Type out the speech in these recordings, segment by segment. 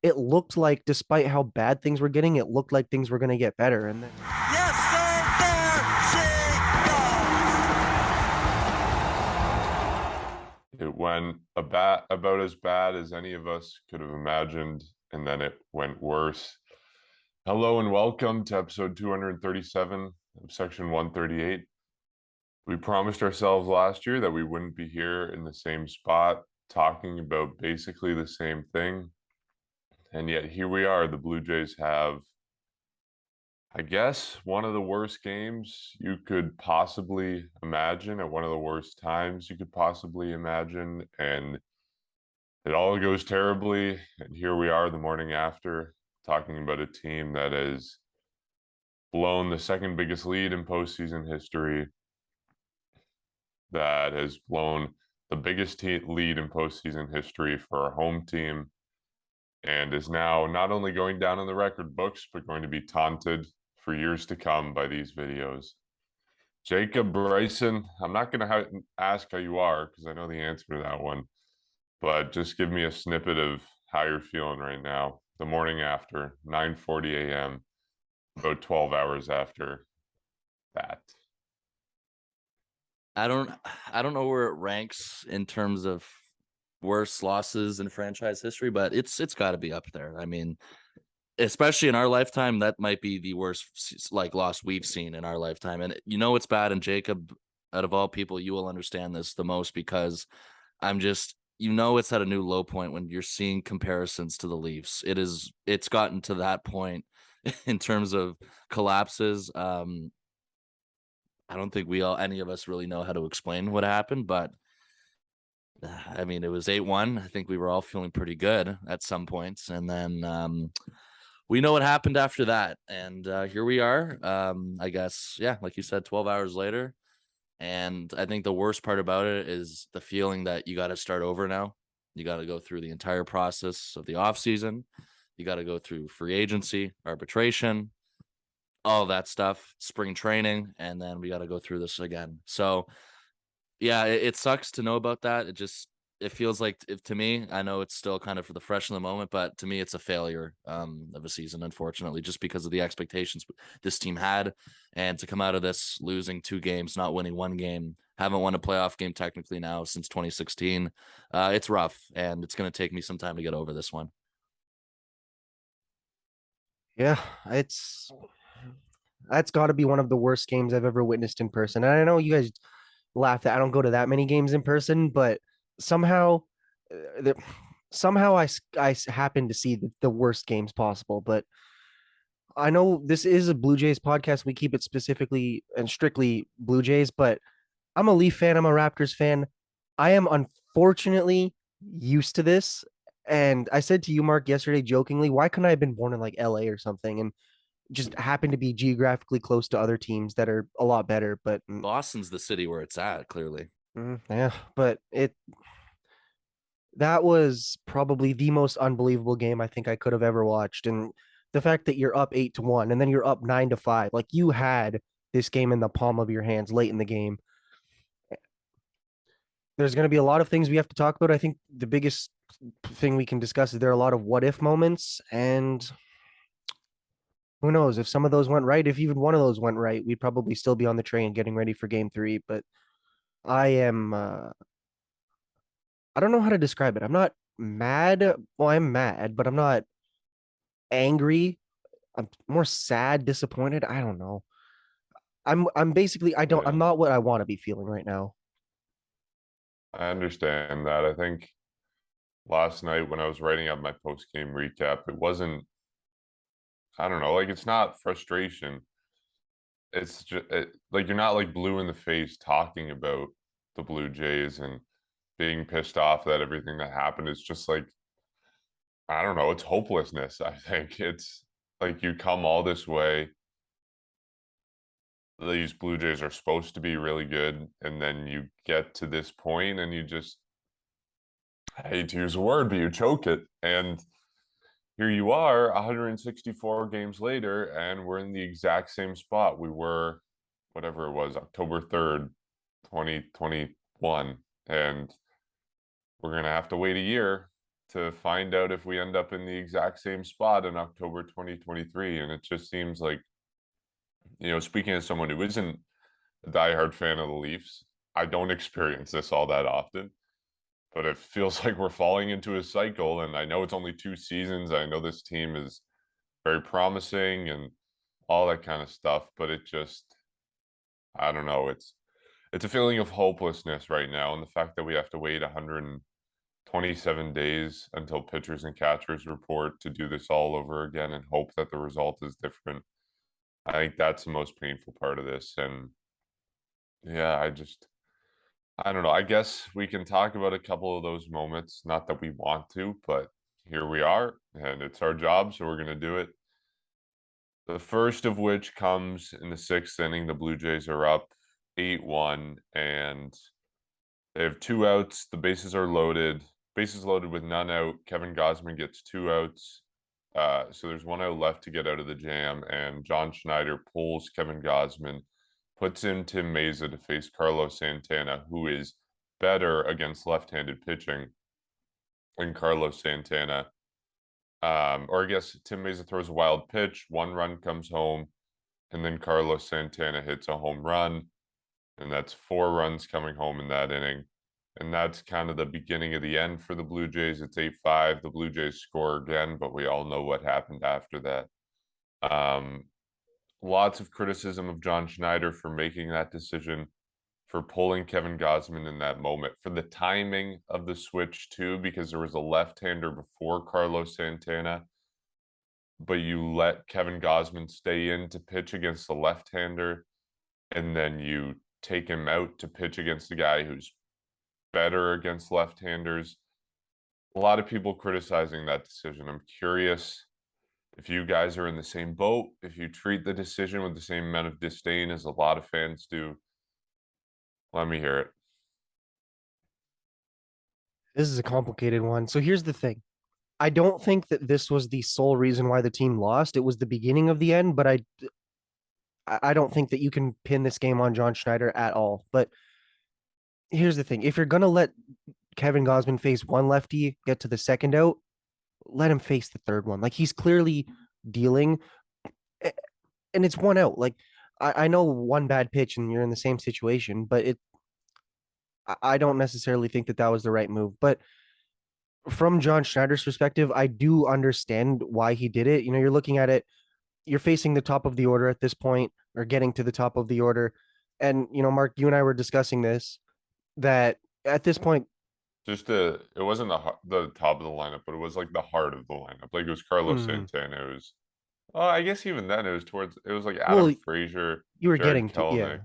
it looked like, despite how bad things were getting, it looked like things were going to get better. And then, Yes, sir, there she goes. It went about as bad as any of us could have imagined, and then it went worse. Hello and welcome to episode 237 of section 138. We promised ourselves last year that we wouldn't be here in the same spot talking about basically the same thing. And yet here we are. The Blue Jays have, I guess, one of the worst games you could possibly imagine at one of the worst times you could possibly imagine. And it all goes terribly. And here we are the morning after talking about a team that has blown the second biggest lead in postseason history, that has blown the biggest lead in postseason history for our home team, and is now not only going down in the record books, but going to be taunted for years to come by these videos. Jacob, Bryson, I'm not going to ask how you are because I know the answer to that one, but just give me a snippet of how you're feeling right now. The morning after, 9:40 a.m., about 12 hours after that. I don't I don't know where it ranks in terms of worst losses in franchise history, but it's got to be up there. I mean, especially in our lifetime, that might be the worst loss we've seen in our lifetime. And it's bad. And Jacob, out of all people, you will understand this the most because I'm just it's at a new low point when you're seeing comparisons to the Leafs. It's gotten to that point in terms of collapses. I don't think any of us really know how to explain what happened, but I mean, it was 8-1. I think we were all feeling pretty good at some points. And then we know what happened after that. And here we are, I guess, yeah, like you said, 12 hours later. And I think the worst part about it is the feeling that you got to start over now. You got to go through the entire process of the offseason. You got to go through free agency, arbitration, all that stuff, spring training, and then we got to go through this again. So yeah, it sucks to know about that. It feels like, if to me, I know it's still kind of for the fresh in the moment, but to me, it's a failure of a season, unfortunately, just because of the expectations this team had, and to come out of this losing 2 games, not winning 1 game, haven't won a playoff game technically now since 2016. It's rough, and it's going to take me some time to get over this one. yeah, that's got to be one of the worst games I've ever witnessed in person. And I know you guys laugh that I don't go to that many games in person, but somehow, uh, somehow I happen to see the worst games possible. But I know this is a Blue Jays podcast. We keep it specifically and strictly Blue Jays, but I'm a Leaf fan. I'm a Raptors fan. I am unfortunately used to this. And I said to you, Mark, yesterday jokingly, why couldn't I have been born in like LA or something and just happen to be geographically close to other teams that are a lot better? But Boston's the city where it's at, clearly. yeah, but that was probably the most unbelievable game I think I could have ever watched. And the fact that you're up 8-1 and then you're up 9-5, like you had this game in the palm of your hands late in the game. There's going to be a lot of things we have to talk about. I think the biggest thing we can discuss is there are a lot of what if moments, and who knows if some of those went right. If even one of those went right, we'd probably still be on the train getting ready for game 3. But I am I don't know how to describe it. I'm not mad. Well, I'm mad, but I'm not angry. I'm more sad, disappointed. I don't know. I'm basically I'm Yeah, not what I want to be feeling right now. I understand that. I think last night when I was writing up my post-game recap, it wasn't, I don't know, like it's not frustration. It's just like you're not like blue in the face talking about the Blue Jays and being pissed off that everything that happened. It's just like, I don't know, it's hopelessness. I think it's like you come all this way. These Blue Jays are supposed to be really good, and then you get to this point and you just, I hate to use a word, but you choke it. And here you are 164 games later, and we're in the exact same spot we were, whatever it was, October 3rd, 2021. And we're going to have to wait a year to find out if we end up in the exact same spot in October 2023. And it just seems like, speaking as someone who isn't a diehard fan of the Leafs, I don't experience this all that often, but it feels like we're falling into a cycle. And I know it's only 2 seasons. I know this team is very promising and all that kind of stuff, but it just, I don't know. It's a feeling of hopelessness right now, and the fact that we have to wait 127 days until pitchers and catchers report to do this all over again and hope that the result is different. I think that's the most painful part of this. And yeah, I don't know. I guess we can talk about a couple of those moments. Not that we want to, but here we are, and it's our job, so we're going to do it. The first of which comes in the 6th inning. The Blue Jays are up 8-1, and they have 2 outs. The bases are loaded. Bases loaded with none out. Kevin Gausman gets 2 outs. So there's 1 out left to get out of the jam, and John Schneider pulls Kevin Gausman, puts in Tim Meza to face Carlos Santana, who is better against left-handed pitching than Carlos Santana. Or I guess Tim Meza throws a wild pitch, 1 run comes home, and then Carlos Santana hits a home run, and that's 4 runs coming home in that inning. And that's kind of the beginning of the end for the Blue Jays. It's 8-5. The Blue Jays score again, but we all know what happened after that. Lots of criticism of John Schneider for making that decision, for pulling Kevin Gausman in that moment, for the timing of the switch too, because there was a left-hander before Carlos Santana, but you let Kevin Gausman stay in to pitch against the left-hander, and then you take him out to pitch against a guy who's better against left-handers. A lot of people criticizing that decision. I'm curious if you guys are in the same boat, if you treat the decision with the same amount of disdain as a lot of fans do. Let me hear it. This is a complicated one. So here's the thing. I don't think that this was the sole reason why the team lost. It was the beginning of the end, but I don't think that you can pin this game on John Schneider at all. But here's the thing. If you're going to let Kevin Gausman face one lefty, get to the second out, let him face the third one. Like, he's clearly dealing, and it's 1 out. Like, I know one bad pitch and you're in the same situation, but I don't necessarily think that that was the right move. But from John Schneider's perspective, I do understand why he did it. You're looking at it, you're facing the top of the order at this point, or getting to the top of the order. And, Mark, you and I were discussing this, that at this point, It wasn't the top of the lineup, but it was like the heart of the lineup. Like, it was Carlos Santana. It was, I guess even then it was like Adam well, Frazier, you were Jared getting to, yeah. Kelenic.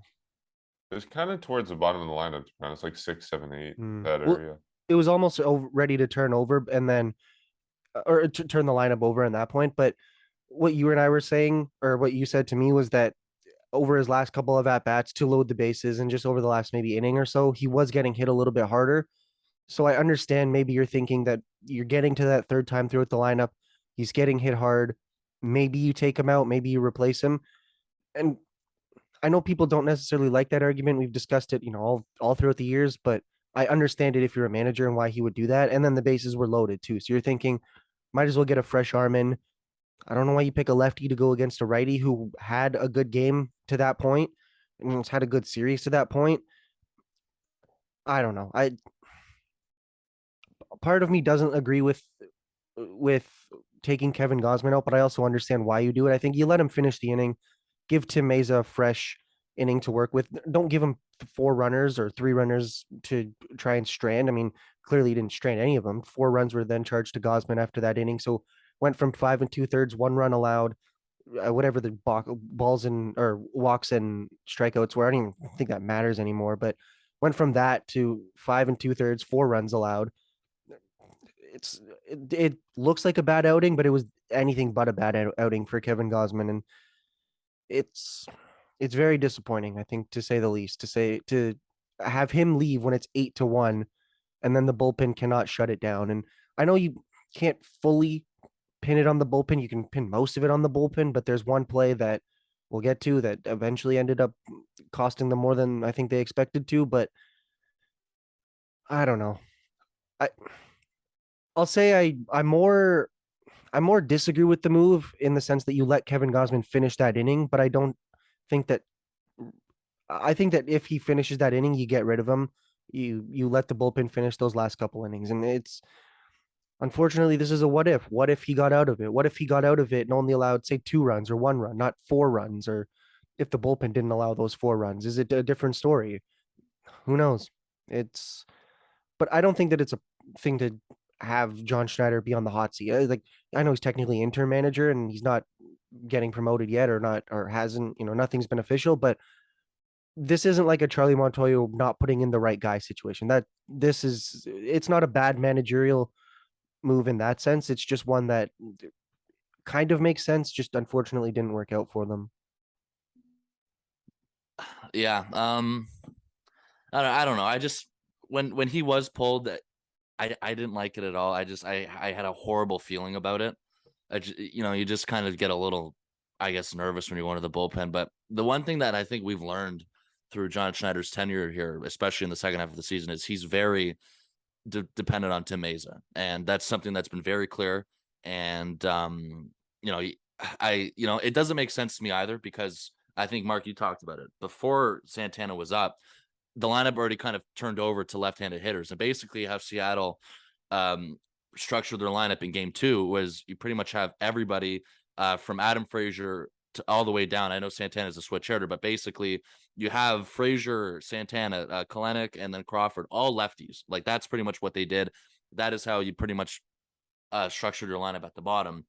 It was kind of towards the bottom of the lineup, to be honest, like 6, 7, 8, that Well, area. it was almost ready to turn over and then, or to turn the lineup over in that point. But what you and I were saying, or what you said to me, was that over his last couple of at bats to load the bases and just over the last maybe inning or so, he was getting hit a little bit harder. So I understand maybe you're thinking that you're getting to that third time through with the lineup. He's getting hit hard. Maybe you take him out, maybe you replace him. And I know people don't necessarily like that argument. We've discussed it, all throughout the years, but I understand it if you're a manager and why he would do that. And then the bases were loaded too. So you're thinking, might as well get a fresh arm in. I don't know why you pick a lefty to go against a righty who had a good game to that point and has had a good series to that point. I don't know. Part of me doesn't agree with taking Kevin Gausman out, but I also understand why you do it. I think you let him finish the inning, give Tim Meza a fresh inning to work with. Don't give him 4 runners or 3 runners to try and strand. I mean, clearly he didn't strand any of them. 4 runs were then charged to Gausman after that inning. So went from 5 2/3, 1 run allowed, whatever the balls and or walks and strikeouts were. I don't even think that matters anymore. But went from that to 5 2/3, 4 runs allowed. It looks like a bad outing, but it was anything but a bad outing for Kevin Gausman, and it's very disappointing, I think, to say the least. To have him leave when it's 8-1, and then the bullpen cannot shut it down. And I know you can't fully pin it on the bullpen. You can pin most of it on the bullpen, but there's one play that we'll get to that eventually ended up costing them more than I think they expected to. But I don't know. I I'll say I more disagree with the move in the sense that you let Kevin Gausman finish that inning, but I don't think that I think that if he finishes that inning, you get rid of him. You let the bullpen finish those last couple innings, and it's unfortunately this is a what if. What if he got out of it? What if he got out of it and only allowed say 2 runs or 1 run, not 4 runs, or if the bullpen didn't allow those 4 runs, is it a different story? Who knows? It's but I don't think that it's a thing to have John Schneider be on the hot seat. Like I know he's technically interim manager and he's not getting promoted yet or not or hasn't, nothing's been official, but this isn't like a Charlie Montoyo not putting in the right guy situation. That this is it's not a bad managerial move in that sense. It's just one that kind of makes sense, just unfortunately didn't work out for them. Yeah. I don't know. I just when he was pulled, I didn't like it at all. I had a horrible feeling about it. You just kind of get a little, I guess, nervous when you go into the bullpen. But the one thing that I think we've learned through John Schneider's tenure here, especially in the second half of the season, is he's very dependent on Tim Mesa, and that's something that's been very clear. And you know, it doesn't make sense to me either because I think Mark, you talked about it before Santana was up. The lineup already kind of turned over to left-handed hitters, and basically how Seattle structured their lineup in Game 2 was you pretty much have everybody from Adam Frazier to all the way down. I know Santana is a switch hitter, but basically you have Frazier, Santana, Kalenic, and then Crawford, all lefties. Like that's pretty much what they did. That is how you pretty much structured your lineup at the bottom.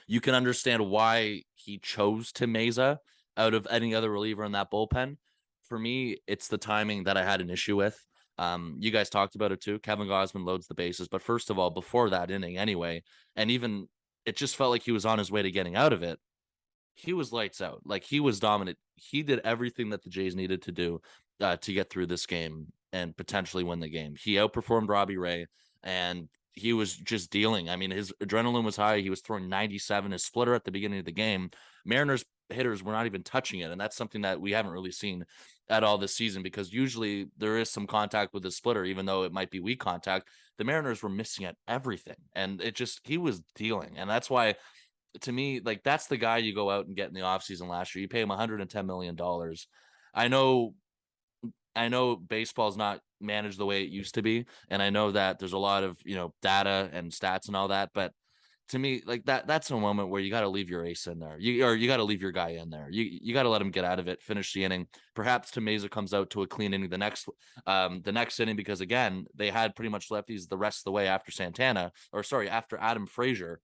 You can understand why he chose Tim Mesa out of any other reliever in that bullpen. For me, it's the timing that I had an issue with. You guys talked about it too. Kevin Gausman loads the bases, but first of all, before that inning anyway, and even it just felt like he was on his way to getting out of it. He was lights out. Like he was dominant. He did everything that the Jays needed to do to get through this game and potentially win the game. He outperformed Robbie Ray, and he was just dealing. I mean, his adrenaline was high. He was throwing 97. His splitter at the beginning of the game. Mariners hitters were not even touching it, and that's something that we haven't really seen at all this season because usually there is some contact with the splitter, even though it might be weak contact. The Mariners were missing at everything, and he was dealing, and that's why to me, like that's the guy you go out and get in the offseason last year. You pay him $110 million. I know, I know baseball's not managed the way it used to be. And I know that there's a lot of, data and stats and all that. But to me, like that's a moment where you got to leave your ace in there. You got to leave your guy in there. You got to let him get out of it, finish the inning. Perhaps Mesa comes out to a clean inning the next inning, because again, they had pretty much lefties the rest of the way after after Adam Frazier.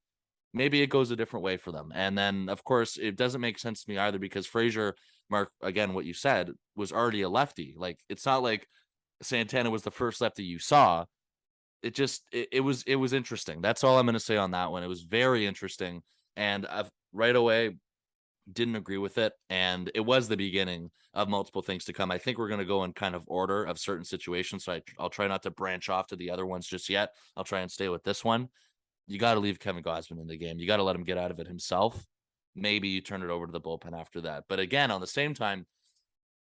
Maybe it goes a different way for them. And then, of course, it doesn't make sense to me either because Frazier, Mark, again, what you said, was already a lefty. Like, it's not like Santana was the first lefty you saw. It was interesting. That's all I'm going to say on that one. It was very interesting. And I've right away didn't agree with it. And it was the beginning of multiple things to come. I think we're going to go in kind of order of certain situations. So I'll try not to branch off to the other ones just yet. I'll try and stay with this one. You got to leave Kevin Gausman in the game. You got to let him get out of it himself. Maybe you turn it over to the bullpen after that. But again, on the same time,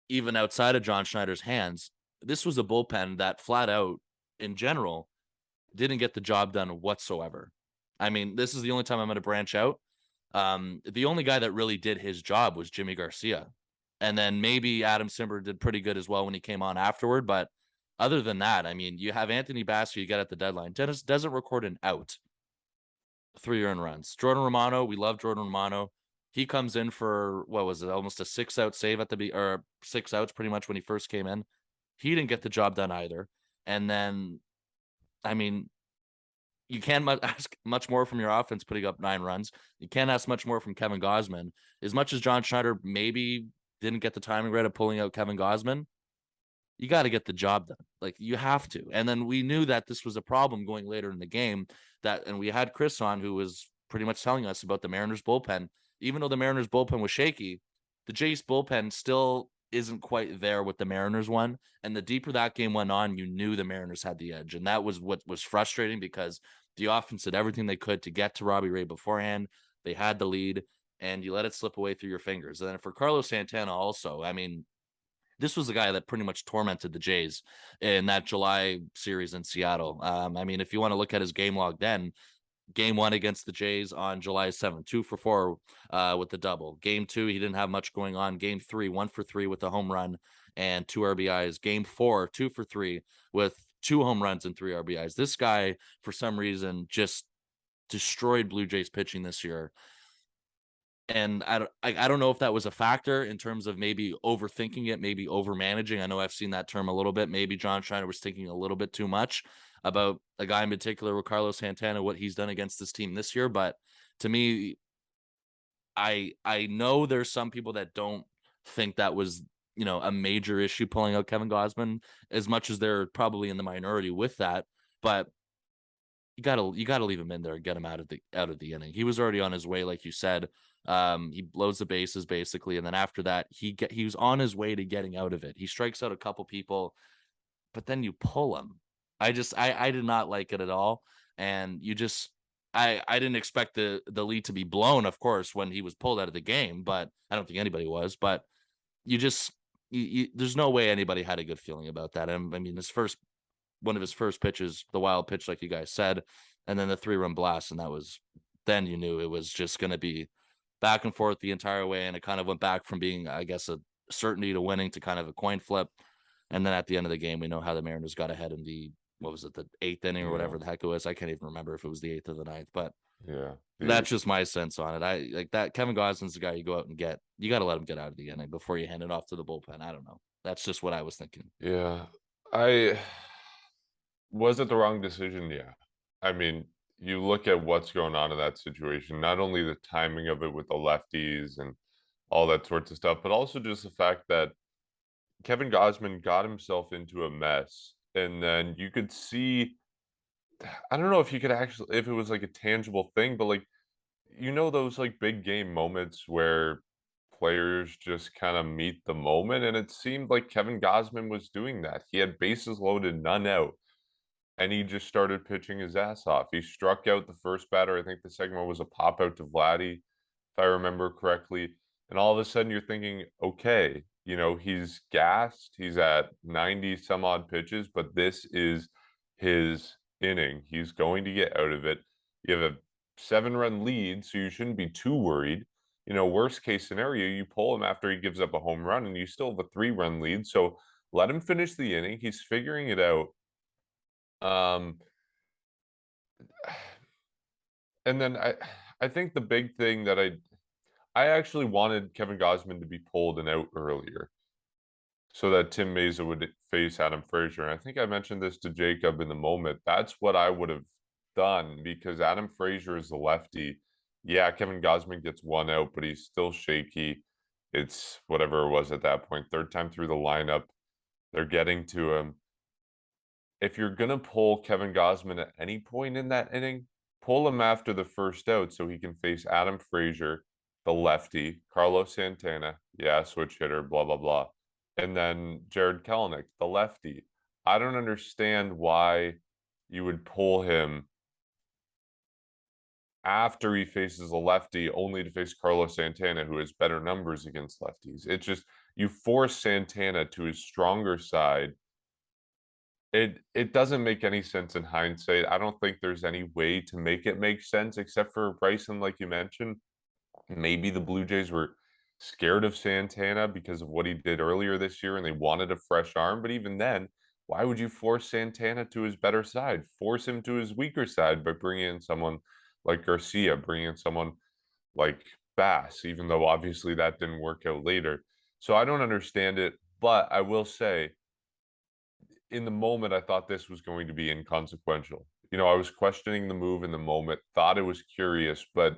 even outside of John Schneider's hands, this was a bullpen that flat out, in general, didn't get the job done whatsoever. I mean, this is the only time I'm going to branch out. The only guy that really did his job was Jimmy Garcia. And then maybe Adam Simber did pretty good as well when he came on afterward. But other than that, I mean, you have Anthony Bass, who you get at the deadline. Dennis doesn't record an out. 3 earned runs. Jordan Romano, we love Jordan Romano. He comes in for what was it, almost a 6-out save at the or 6 outs pretty much when he first came in. He didn't get the job done either. And then, I mean, you can't ask much more from your offense putting up 9 runs. You can't ask much more from Kevin Gausman. As much as John Schneider maybe didn't get the timing right of pulling out Kevin Gausman, you got to get the job done. Like you have to. And then we knew that this was a problem going later in the game and we had Chris on who was pretty much telling us about the Mariners bullpen. Even though the Mariners bullpen was shaky, the Jays bullpen still isn't quite there with the Mariners one. And the deeper that game went on, you knew the Mariners had the edge. And that was what was frustrating because the offense did everything they could to get to Robbie Ray beforehand. They had the lead and you let it slip away through your fingers. And then for Carlos Santana also, I mean, this was the guy that pretty much tormented the Jays in that July series in Seattle. I mean, if you want to look at his game log, then game 1 against the Jays on July 7th, 2 for 4 with the double. Game 2, he didn't have much going on. Game 3, 1 for 3 with a home run and 2 RBIs. Game 4, 2 for 3 with 2 home runs and 3 RBIs. This guy, for some reason, just destroyed Blue Jays pitching this year. And I don't know if that was a factor in terms of maybe overthinking it, maybe over managing. I know I've seen that term a little bit. Maybe John Schneider was thinking a little bit too much about a guy in particular with Carlos Santana, what he's done against this team this year. But to me, I know there's some people that don't think that was, you know, a major issue pulling out Kevin Gausman, as much as they're probably in the minority with that. But you gotta leave him in there and get him out of the inning. He was already on his way, like you said. He blows the bases basically, and then after that, he was on his way to getting out of it. He strikes out a couple people, but then you pull him. I did not like it at all, and I didn't expect the lead to be blown, of course, when he was pulled out of the game, but I don't think anybody was. But you just there's no way anybody had a good feeling about that. I mean, one of his first pitches, the wild pitch, like you guys said, and then the 3-run blast. And then you knew it was just going to be back and forth the entire way. And it kind of went back from being, I guess, a certainty to winning to kind of a coin flip. And then at the end of the game, we know how the Mariners got ahead in the 8th inning or whatever the heck it was. I can't even remember if it was the 8th or the 9th, but Yeah. that's just my sense on it. I like that Kevin Gausman's the guy you go out and get. You got to let him get out of the inning before you hand it off to the bullpen. I don't know. That's just what I was thinking. Yeah. Was it the wrong decision? Yeah. I mean, you look at what's going on in that situation, not only the timing of it with the lefties and all that sorts of stuff, but also just the fact that Kevin Gausman got himself into a mess. And then you could see, I don't know if you could actually, if it was like a tangible thing, but like, those like big game moments where players just kind of meet the moment. And it seemed like Kevin Gausman was doing that. He had bases loaded, none out, and he just started pitching his ass off. He struck out the first batter. I think the second one was a pop out to Vladdy, if I remember correctly. And all of a sudden you're thinking, okay, he's gassed. He's at 90 some odd pitches, but this is his inning. He's going to get out of it. You have a 7-run lead, so you shouldn't be too worried. Worst case scenario, you pull him after he gives up a home run and you still have a 3-run lead. So let him finish the inning. He's figuring it out. And then I think the big thing that I actually wanted Kevin Gausman to be pulled and out earlier so that Tim Mesa would face Adam Frazier. And I think I mentioned this to Jacob in the moment. That's what I would have done, because Adam Frazier is the lefty. Yeah, Kevin Gausman gets 1 out, but he's still shaky. It's whatever it was at that point. 3rd time through the lineup, they're getting to him. If you're going to pull Kevin Gausman at any point in that inning, pull him after the first out so he can face Adam Frazier, the lefty, Carlos Santana, yeah, switch hitter, blah, blah, blah, and then Jared Kelenic, the lefty. I don't understand why you would pull him after he faces a lefty only to face Carlos Santana, who has better numbers against lefties. It's just, you force Santana to his stronger side. It doesn't make any sense in hindsight. I don't think there's any way to make it make sense except for Bryson, like you mentioned. Maybe the Blue Jays were scared of Santana because of what he did earlier this year and they wanted a fresh arm. But even then, why would you force Santana to his better side? Force him to his weaker side by bringing in someone like Garcia, bringing in someone like Bass, even though obviously that didn't work out later. So I don't understand it, but I will say, in the moment, I thought this was going to be inconsequential. I was questioning the move in the moment, thought it was curious, but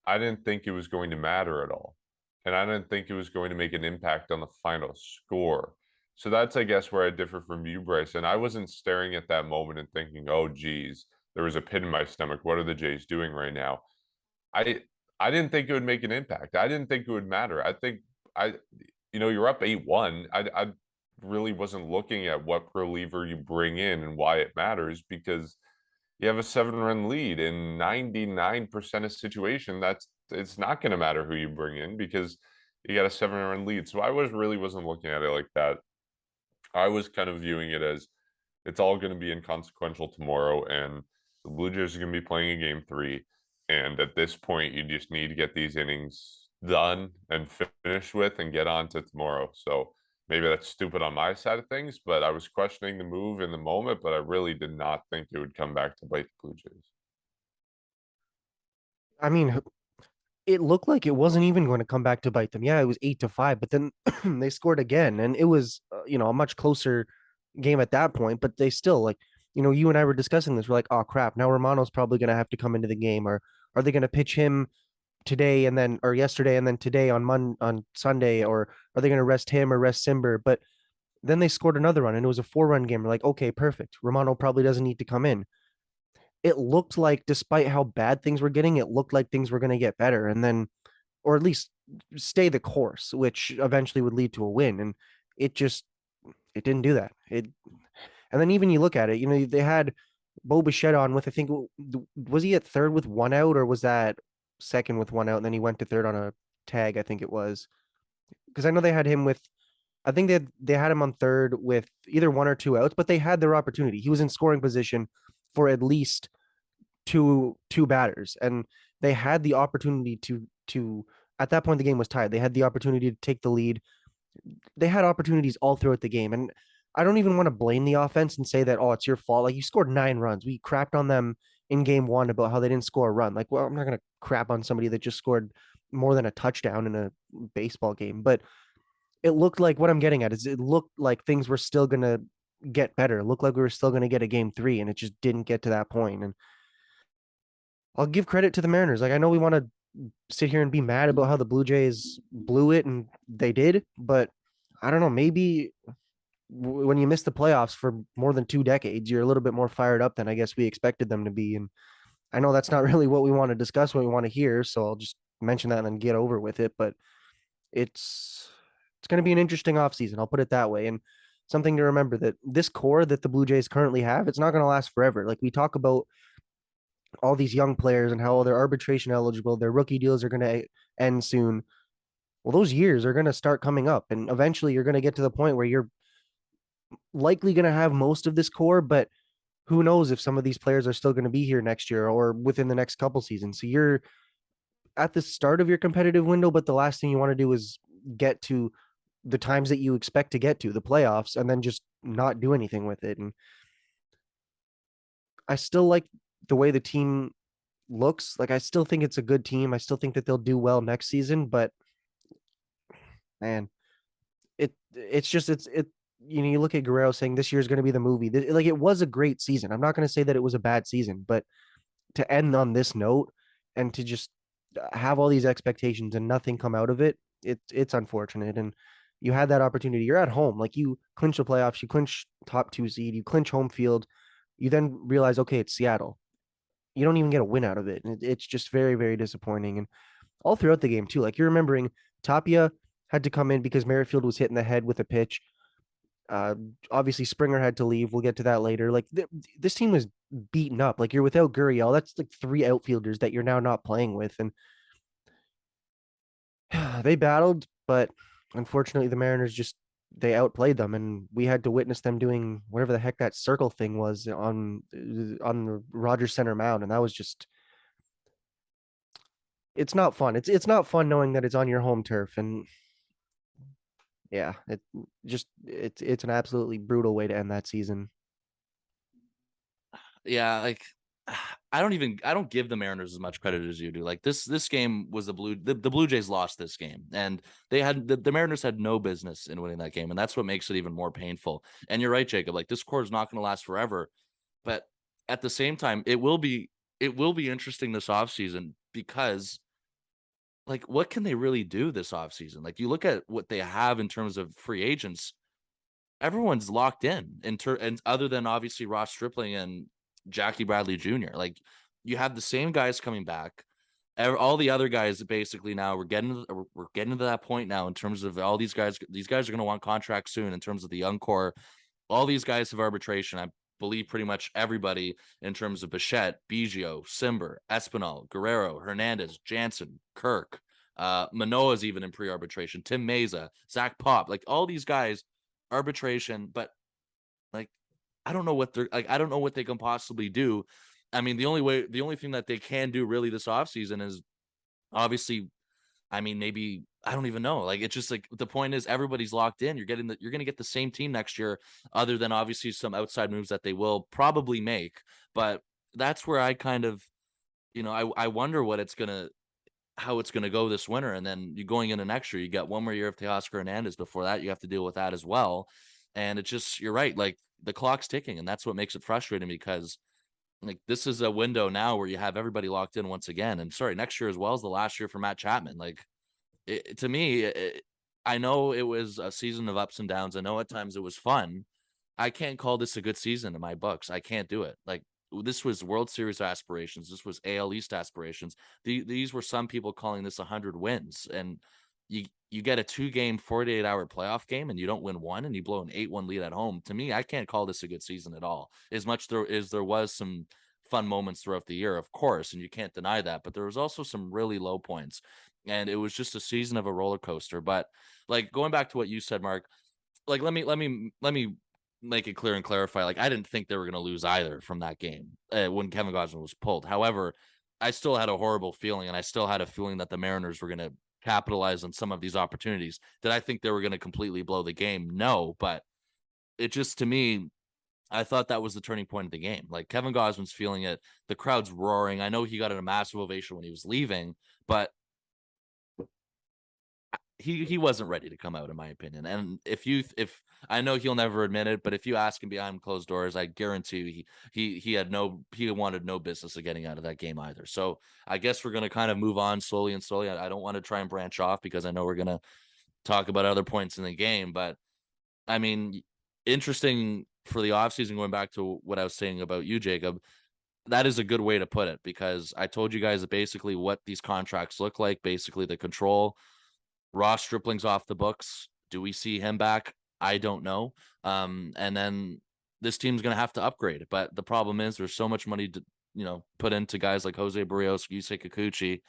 I didn't think it was going to matter at all. And I didn't think it was going to make an impact on the final score. So that's, I guess, where I differ from you, Bryson. I wasn't staring at that moment and thinking, oh, geez, there was a pit in my stomach. What are the Jays doing right now? I didn't think it would make an impact. I didn't think it would matter. I think you're up 8-1. I really wasn't looking at what reliever you bring in and why it matters, because you have a 7-run lead in 99% of situation. It's not going to matter who you bring in, because you got a 7-run lead. So I wasn't looking at it like that. I was kind of viewing it as it's all going to be inconsequential tomorrow, and the Blue Jays are going to be playing a game 3. And at this point, you just need to get these innings done and finished with and get on to tomorrow. So maybe that's stupid on my side of things, but I was questioning the move in the moment, but I really did not think it would come back to bite the Blue Jays. I mean, it looked like it wasn't even going to come back to bite them. Yeah, it was 8-5, but then they scored again, and it was a much closer game at that point. But they still like, you and I were discussing this. We're like, oh crap, now Romano's probably going to have to come into the game, or are they going to pitch him today and then or yesterday and then today on Sunday, or are they going to rest him or rest Simber? But then they scored another run, and it was a 4-run game. We're like, okay, perfect. Romano probably doesn't need to come in. It looked like, despite how bad things were getting, it looked like things were going to get better, and then or at least stay the course, which eventually would lead to a win. And it just it didn't do that. And then even you look at it, they had Bo Bichette on with, I think, was he at third with 1 out, or was that second with 1 out, and then he went to third on a tag, I think it was. Because I know they had him with, I think they had him on third with either 1 or 2 outs, but they had their opportunity. He was in scoring position for at least two batters, and they had the opportunity to at that point the game was tied. They had the opportunity to take the lead. They had opportunities all throughout the game, and I don't even want to blame the offense and say that, oh, it's your fault. Like, you scored 9 runs. We crapped on them in game 1 about how they didn't score a run. Like, well, I'm not gonna crap on somebody that just scored more than a touchdown in a baseball game. But it looked like, what I'm getting at is, it looked like things were still gonna get better. It looked like we were still gonna get a game 3, and it just didn't get to that point. And I'll give credit to the Mariners. Like, I know we want to sit here and be mad about how the Blue Jays blew it, and they did, but I don't know, maybe when you miss the playoffs for more than 2 decades, you're a little bit more fired up than I guess we expected them to be. And I know that's not really what we want to discuss, what we want to hear, so I'll just mention that and then get over with it. But it's it's going to be an interesting offseason, I'll put it that way. And something to remember, that this core that the Blue Jays currently have, it's not going to last forever. Like, we talk about all these young players and how they're arbitration eligible, their rookie deals are going to end soon. Well, those years are going to start coming up, and eventually you're going to get to the point where you're likely going to have most of this core, but who knows if some of these players are still going to be here next year or within the next couple seasons. So you're at the start of your competitive window, but the last thing you want to do is get to the times that you expect to get to, the playoffs, and then just not do anything with it. And I still like the way the team looks. Like, I still think it's a good team. I still think that they'll do well next season, but man, it's just it you look at Guerrero saying this year is going to be the movie. Like, it was a great season. I'm not going to say that it was a bad season, but to end on this note and to just have all these expectations and nothing come out of it, it's unfortunate. And you had that opportunity. You're at home. Like, you clinch the playoffs, you clinch top 2 seed, you clinch home field. You then realize, okay, it's Seattle. You don't even get a win out of it. And it's just very, very disappointing. And all throughout the game too, like, you're remembering Tapia had to come in because Merrifield was hit in the head with a pitch. Uh, Obviously Springer had to leave. We'll get to that later. Like, this team was beaten up. Like, you're without Gurriel. That's like 3 outfielders that you're now not playing with. And they battled, but unfortunately the Mariners just, they outplayed them, and we had to witness them doing whatever the heck that circle thing was on the Rogers Center mound. And that was just, it's not fun. It's not fun knowing that it's on your home turf. And yeah, it's an absolutely brutal way to end that season. Yeah, like I don't give the Mariners as much credit as you do. Like, this game was the Blue Jays lost this game, and the Mariners had no business in winning that game, and that's what makes it even more painful. And you're right, Jacob. Like, this core is not going to last forever, but at the same time, it will be interesting this offseason, because like, what can they really do this offseason? Like, you look at what they have in terms of free agents, everyone's locked and other than obviously Ross Stripling and Jackie Bradley Jr. Like, you have the same guys coming back. All the other guys basically now we're getting to that point now in terms of all these guys. These guys are going to want contracts soon in terms of the young core. All these guys have arbitration. I believe pretty much everybody in terms of Bichette, Biggio, Simber, Espinal, Guerrero, Hernandez, Jansen, Kirk. Manoa's even in pre-arbitration. Tim Meza, Zach Pop, like all these guys, arbitration. But like, I don't know what they're like. I don't know what they can possibly do. I mean, the only thing that they can do really this offseason is obviously, I mean, maybe I don't even know. Like, it's just like the point is everybody's locked in. You're going to get the same team next year, other than obviously some outside moves that they will probably make. But that's where I kind of, I wonder how it's gonna go this winter. And then you going into next year, you got one more year of Teoscar Hernandez. Before that, you have to deal with that as well. And it's just, you're right. Like, the clock's ticking, and that's what makes it frustrating, because like, this is a window now where you have everybody locked in once again. And sorry, next year as well is the last year for Matt Chapman. Like, to me, I know it was a season of ups and downs. I know at times it was fun. I can't call this a good season in my books. I can't do it. Like, this was World Series aspirations. This was AL East aspirations. These were some people calling this 100 wins. And you get a 2-game, 48-hour playoff game, and you don't win one, and you blow an 8-1 lead at home. To me, I can't call this a good season at all. As much there was some fun moments throughout the year, of course, and you can't deny that. But there was also some really low points, and it was just a season of a roller coaster. But like, going back to what you said, Mark, like, let me make it clear and clarify. Like, I didn't think they were going to lose either from that game when Kevin Gausman was pulled. However, I still had a horrible feeling, and I still had a feeling that the Mariners were going to capitalize on some of these opportunities. Did I think they were going to completely blow the game? No, but it just, to me, I thought that was the turning point of the game. Like, Kevin Gausman's feeling it. The crowd's roaring. I know he got a massive ovation when he was leaving, but he wasn't ready to come out, in my opinion. And if I know he'll never admit it, but if you ask him behind closed doors, I guarantee he wanted no business of getting out of that game either. So I guess we're gonna kind of move on slowly and slowly. I don't want to try and branch off, because I know we're gonna talk about other points in the game. But I mean, interesting for the offseason, going back to what I was saying about you, Jacob. That is a good way to put it, because I told you guys basically what these contracts look like. Basically, the control. Ross Stripling's off the books. Do we see him back? I don't know. And then this team's going to have to upgrade. But the problem is there's so much money to, put into guys like Jose Barrios, Yusei Kikuchi,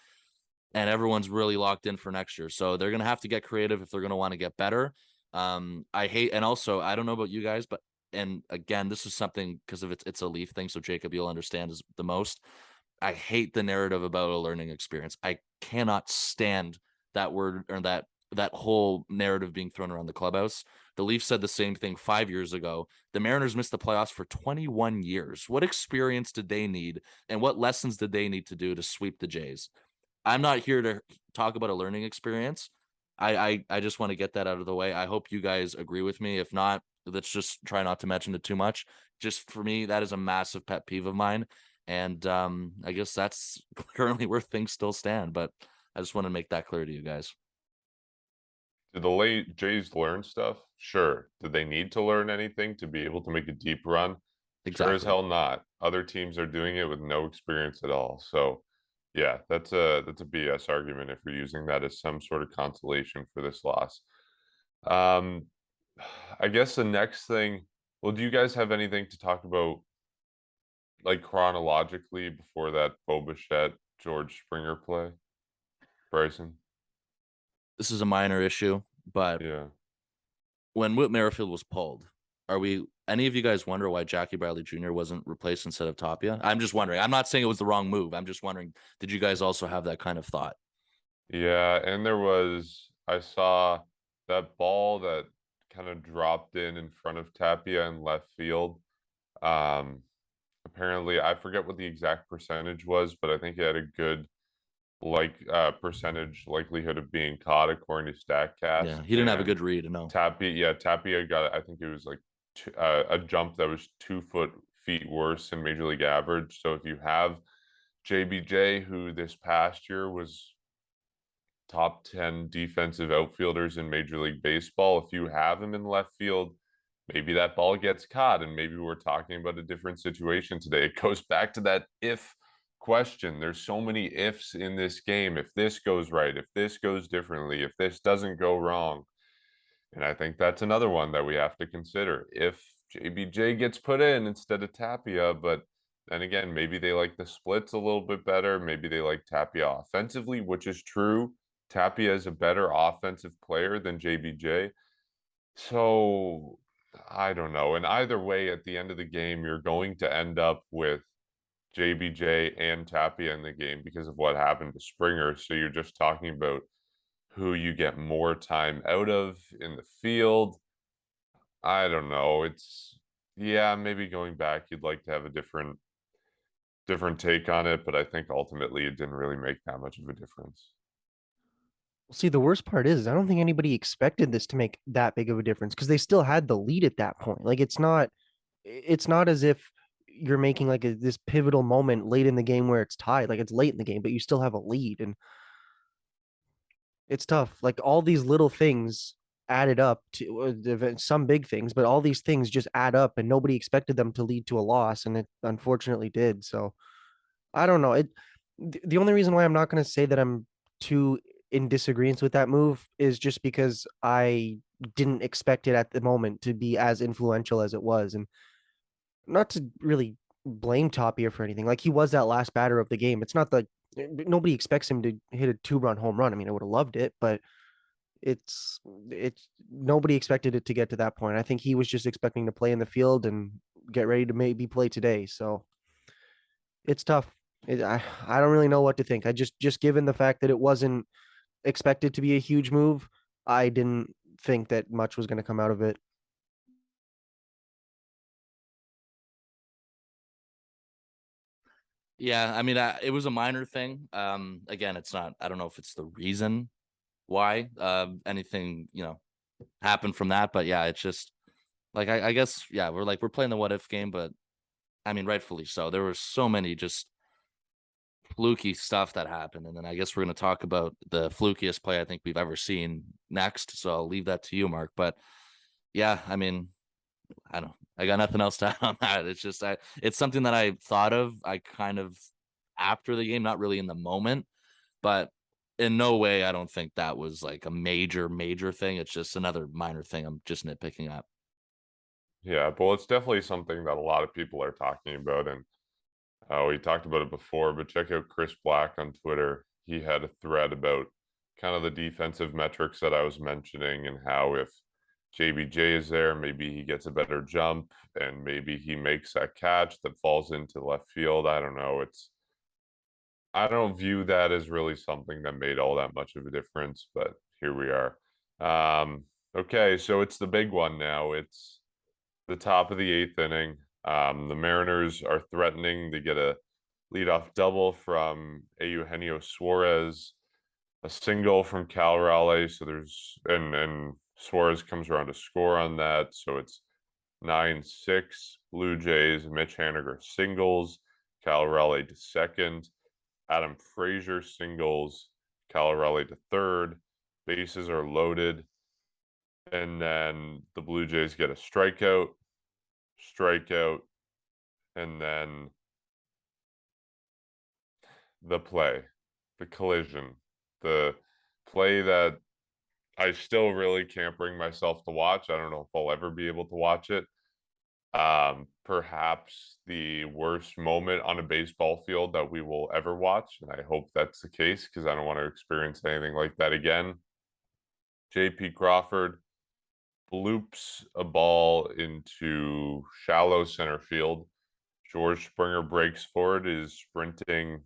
and everyone's really locked in for next year. So they're going to have to get creative if they're going to want to get better. And also, I don't know about you guys, but, and again, this is something because of it's a Leaf thing. So Jacob, you'll understand is the most. I hate the narrative about a learning experience. I cannot stand that word, or that whole narrative being thrown around the clubhouse. The Leafs said the same thing 5 years ago. The Mariners missed the playoffs for 21 years. What experience did they need, and what lessons did they need to do to sweep the Jays? I'm not here to talk about a learning experience. I just want to get that out of the way. I hope you guys agree with me. If not, let's just try not to mention it too much. Just for me, that is a massive pet peeve of mine. And I guess that's currently where things still stand. But I just want to make that clear to you guys. Did the late Jays learn stuff? Sure. Did they need to learn anything to be able to make a deep run? Sure as Exactly. hell not. Other teams are doing it with no experience at all. So yeah, that's a BS argument if you're using that as some sort of consolation for this loss. Um I guess the next thing, well, do you guys have anything to talk about, like, chronologically before that Bo Bichette, George Springer play? Bryson? This is a minor issue, but Yeah. when Whit Merrifield was pulled, any of you guys wonder why Jackie Bradley Jr. wasn't replaced instead of Tapia? I'm just wondering. I'm not saying it was the wrong move. I'm just wondering, did you guys also have that kind of thought? Yeah, and I saw that ball that kind of dropped in front of Tapia in left field. Um, Apparently, I forget what the exact percentage was, but I think he had a good percentage likelihood of being caught according to Yeah, Statcast. he didn't have a And good read. No. Tapia got, I think it was like a jump that was 2 feet worse than Major League average. So if you have JBJ, who this past year was top 10 defensive outfielders in Major League Baseball, if you have him in left field, maybe that ball gets caught, and maybe we're talking about a different situation today. It goes back to that if question. There's so many ifs in this game. If this goes right, if this goes differently, if this doesn't go wrong. And I think that's another one that we have to consider. If JBJ gets put in instead of Tapia, but then again, maybe they like the splits a little bit better. Maybe they like Tapia offensively, which is true. Tapia is a better offensive player than JBJ. So I don't know. And either way, at the end of the game, you're going to end up with JBJ and Tapia in the game because of what happened to Springer. So you're just talking about who you get more time out of in the field. I don't know. Yeah, maybe going back, you'd like to have a different take on it, but I think ultimately it didn't really make that much of a difference. See, the worst part is I don't think anybody expected this to make that big of a difference because they still had the lead at that point. Like it's not as if you're making like this pivotal moment late in the game where it's tied. Like it's late in the game, but you still have a lead, and it's tough. Like all these little things added up to some big things, but all these things just add up, and nobody expected them to lead to a loss, and it unfortunately did. So I don't know. The only reason why I'm not going to say that I'm too in disagreement with that move is just because I didn't expect it at the moment to be as influential as it was, and not to really blame Tapia for anything. Like he was that last batter of the game. It's not like nobody expects him to hit a 2-run home run. I mean, I would have loved it, but it's it's nobody expected it to get to that point. I think he was just expecting to play in the field and get ready to maybe play today. So it's tough. I don't really know what to think. I just given the fact that it wasn't expected to be a huge move, I didn't think that much was going to come out of it. Yeah, I mean, it was a minor thing. Again, it's not. I don't know if it's the reason why anything happened from that, but yeah, it's just like I guess yeah, we're playing the what if game, but I mean, rightfully so. There were so many just fluky stuff that happened, and then I guess we're going to talk about the flukiest play I think we've ever seen next. So I'll leave that to you, Mark. But yeah, I mean, I don't. I got nothing else to add on that. It's just it's something that I thought of. I kind of after the game, not really in the moment, but in no way I don't think that was like a major thing. It's just another minor thing I'm just nitpicking at. Yeah, well, it's definitely something that a lot of people are talking about, and we talked about it before, but check out Chris Black on Twitter. He had a thread about kind of the defensive metrics that I was mentioning and how if JBJ is there, maybe he gets a better jump and maybe he makes that catch that falls into left field. I don't know. I don't view that as really something that made all that much of a difference, but here we are. Okay, so it's the big one now. It's the top of the eighth inning. The Mariners are threatening to get a leadoff double from Eugenio Suarez, a single from Cal Raleigh. So and Suarez comes around to score on that. So it's 9-6 Blue Jays. Mitch Haniger singles, Cal Raleigh to second, Adam Frazier singles, Cal Raleigh to third. Bases are loaded. And then the Blue Jays get a strikeout, and then the play, the collision, the play that I still really can't bring myself to watch. I don't know if I'll ever be able to watch it. Perhaps the worst moment on a baseball field that we will ever watch, and I hope that's the case because I don't want to experience anything like that again. JP Crawford bloops a ball into shallow center field. George Springer breaks forward, is sprinting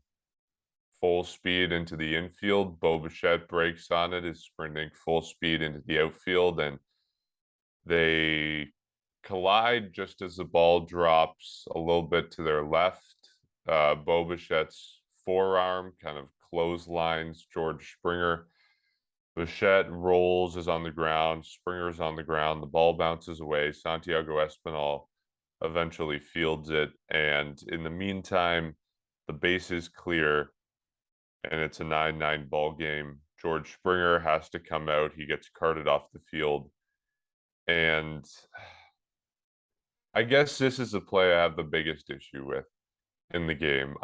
full speed into the infield. Bo Bichette breaks on it, is sprinting full speed into the outfield, and they collide just as the ball drops a little bit to their left. Bo Bichette's forearm kind of clotheslines George Springer. Bichette rolls, is on the ground. Springer's on the ground. The ball bounces away. Santiago Espinal eventually fields it. And in the meantime, the base is clear and it's a 9-9 ball game. George Springer has to come out. He gets carted off the field. And I guess this is the play I have the biggest issue with in the game.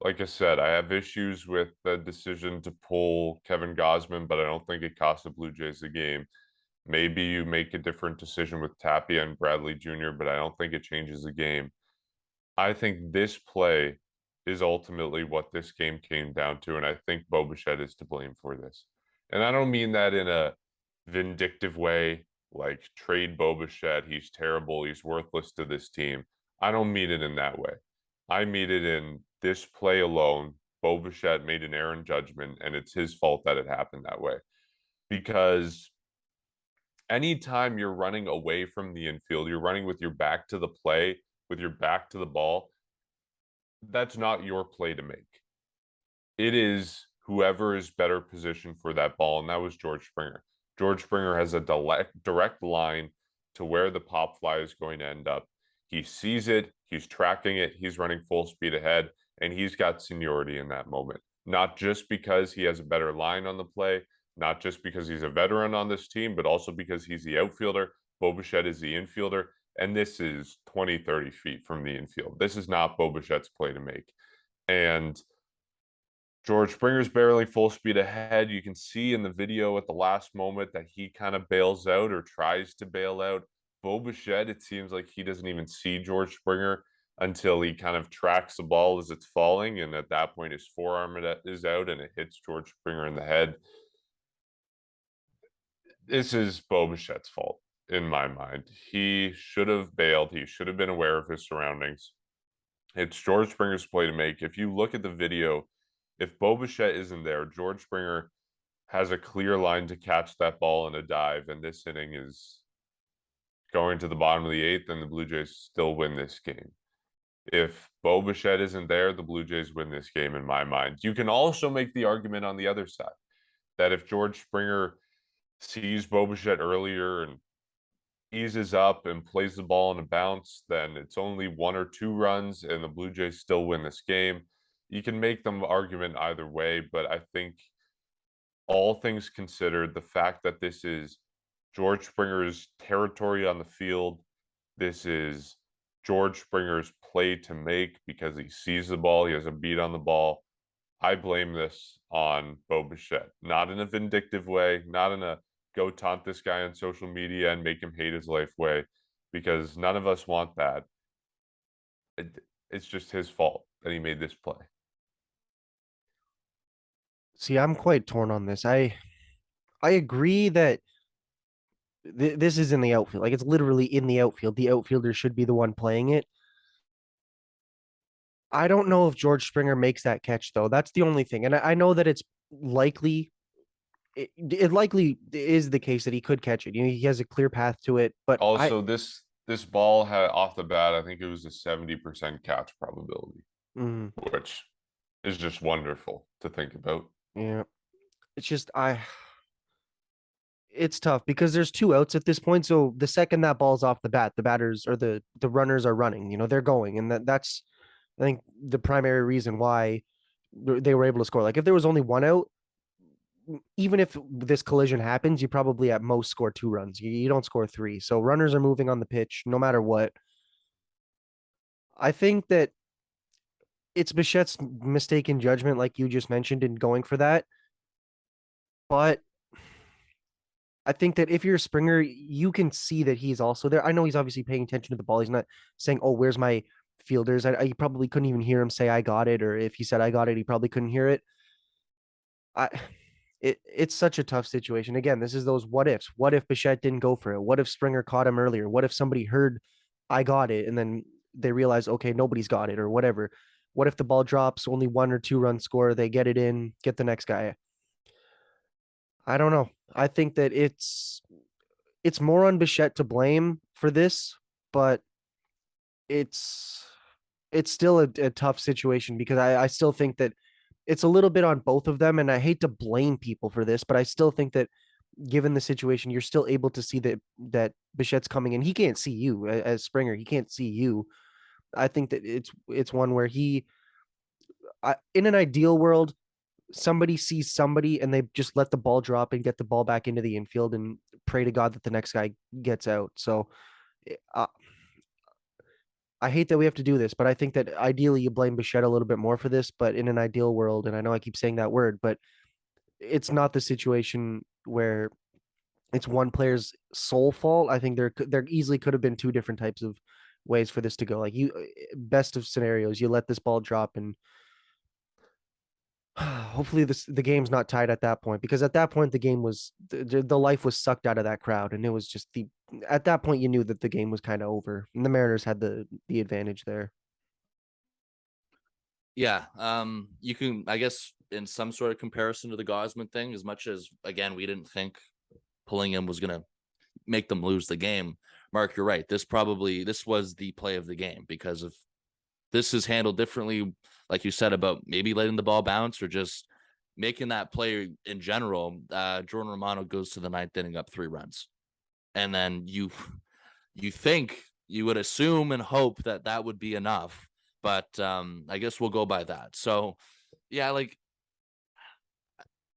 Like I said, I have issues with the decision to pull Kevin Gausman, but I don't think it cost the Blue Jays the game. Maybe you make a different decision with Tapia and Bradley Jr., but I don't think it changes the game. I think this play is ultimately what this game came down to, and I think Bo Bichette is to blame for this. And I don't mean that in a vindictive way, like trade Bo Bichette, he's terrible, he's worthless to this team. I don't mean it in that way. I mean it in this play alone. Bo Bichette made an error in judgment, and it's his fault that it happened that way. Because anytime you're running away from the infield, you're running with your back to the play, with your back to the ball, that's not your play to make. It is whoever is better positioned for that ball, and that was George Springer. George Springer has a direct line to where the pop fly is going to end up. He sees it, he's tracking it, he's running full speed ahead, and he's got seniority in that moment. Not just because he has a better line on the play, not just because he's a veteran on this team, but also because he's the outfielder. Bo Bichette is the infielder, and this is 20, 30 feet from the infield. This is not Bo Bichette's play to make. And George Springer's barely full speed ahead. You can see in the video at the last moment that he kind of bails out or tries to bail out. Bo Bichette, it seems like he doesn't even see George Springer until he kind of tracks the ball as it's falling. And at that point, his forearm is out and it hits George Springer in the head. This is Bo Bichette's fault in my mind. He should have bailed. He should have been aware of his surroundings. It's George Springer's play to make. If you look at the video, if Bo Bichette isn't there, George Springer has a clear line to catch that ball in a dive, and this inning is going to the bottom of the eighth, and the Blue Jays still win this game. If Bo Bichette isn't there, the Blue Jays win this game in my mind. You can also make the argument on the other side that if George Springer sees Bo Bichette earlier and eases up and plays the ball in a bounce, then it's only 1 or 2 runs, and the Blue Jays still win this game. You can make them argument either way, but I think all things considered, the fact that this is George Springer's territory on the field, this is George Springer's play to make because he sees the ball, he has a beat on the ball. I blame this on Bo Bichette, not in a vindictive way, not in a go taunt this guy on social media and make him hate his life way, because none of us want that. It's just his fault that he made this play. See, I'm quite torn on this. I agree that this is in the outfield. Like it's literally in the outfield. The outfielder should be the one playing it. I don't know if George Springer makes that catch though. That's the only thing. And I know that it's likely it likely is the case that he could catch it. You know, he has a clear path to it, but Also, this ball had off the bat, I think it was a 70% catch probability, which is just wonderful to think about. Yeah. It's just it's tough because there's 2 outs at this point. So the second that ball's off the bat, the batters or the runners are running, you know, they're going. And that's I think the primary reason why they were able to score. Like if there was only 1 out, even if this collision happens, you probably at most score 2 runs. You don't score 3. So runners are moving on the pitch no matter what. I think that it's Bichette's mistaken judgment, like you just mentioned, in going for that. But I think that if you're a Springer, you can see that he's also there. I know he's obviously paying attention to the ball. He's not saying, "Oh, where's my fielders?" I probably couldn't even hear him say, "I got it," or if he said, "I got it," he probably couldn't hear it. I, it's such a tough situation. Again, this is those what ifs. What if Bichette didn't go for it? What if Springer caught him earlier? What if somebody heard, "I got it," and then they realize, okay, nobody's got it or whatever. What if the ball drops, only 1 or 2 run score, they get it in, get the next guy? I don't know. I think that it's more on Bichette to blame for this, but it's it's still a tough situation because I still think that it's a little bit on both of them, and I hate to blame people for this, but I still think that given the situation, you're still able to see that Bichette's coming in. He can't see you as Springer. He can't see you. I think that it's one where in an ideal world, somebody sees somebody and they just let the ball drop and get the ball back into the infield and pray to God that the next guy gets out. So uh, I hate that we have to do this, but I think that ideally you blame Bichette a little bit more for this. But in an ideal world, and I know I keep saying that word, but it's not the situation where it's one player's sole fault. I think there easily could have been 2 different types of ways for this to go. Like best of scenarios, you let this ball drop and hopefully the game's not tied at that point, because at that point the game was the life was sucked out of that crowd, and it was just the at that point you knew that the game was kind of over and the Mariners had the advantage there. Yeah, you can, I guess, in some sort of comparison to the Gausman thing, as much as, again, we didn't think pulling him was going to make them lose the game. Mark, you're right. This was the play of the game, because of this is handled differently, like you said, about maybe letting the ball bounce or just making that play in general. Jordan Romano goes to the ninth inning up 3 runs. And then you think, you would assume and hope that that would be enough. But I guess we'll go by that. So, yeah, like,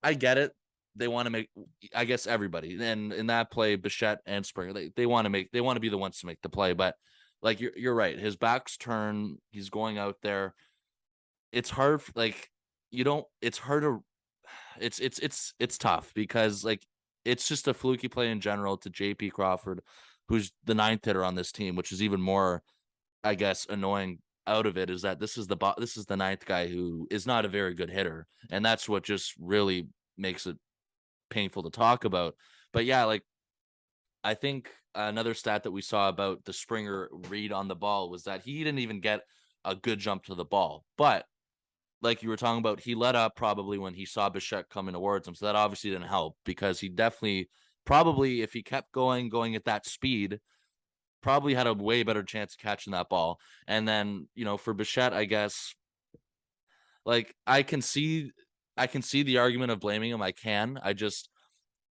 I get it. They want to make, I guess, everybody, and in that play, Bichette and Springer, they want to be the ones to make the play. But like you're right, his back's turned. He's going out there. It's hard. Like, you don't. It's hard to. It's tough, because like it's just a fluky play in general to J.P. Crawford, who's the ninth hitter on this team, which is even more, I guess, annoying. Out of it is that this is the ninth guy who is not a very good hitter, and that's what just really makes it painful to talk about. But yeah, like, I think another stat that we saw about the Springer read on the ball was that he didn't even get a good jump to the ball. But like you were talking about, he let up probably when he saw Bichette coming towards him. So that obviously didn't help, because he definitely, probably, if he kept going at that speed, probably had a way better chance of catching that ball. And then, for Bichette, I guess, like, I can see the argument of blaming him. I just,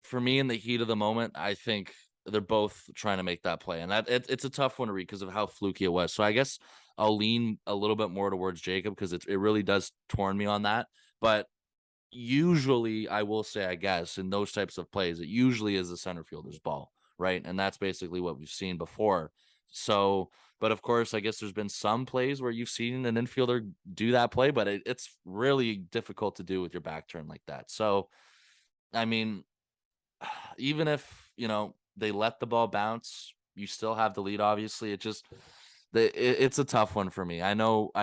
for me, in the heat of the moment, I think they're both trying to make that play, and it's a tough one to read because of how fluky it was. So I guess I'll lean a little bit more towards Jacob, because it really does torn me on that. But usually, I will say, I guess, in those types of plays, it usually is the center fielder's ball, right? And that's basically what we've seen before. So, but of course, I guess there's been some plays where you've seen an infielder do that play, but it's really difficult to do with your back turn like that. So, I mean, even if they let the ball bounce, you still have the lead. Obviously, it's a tough one for me. I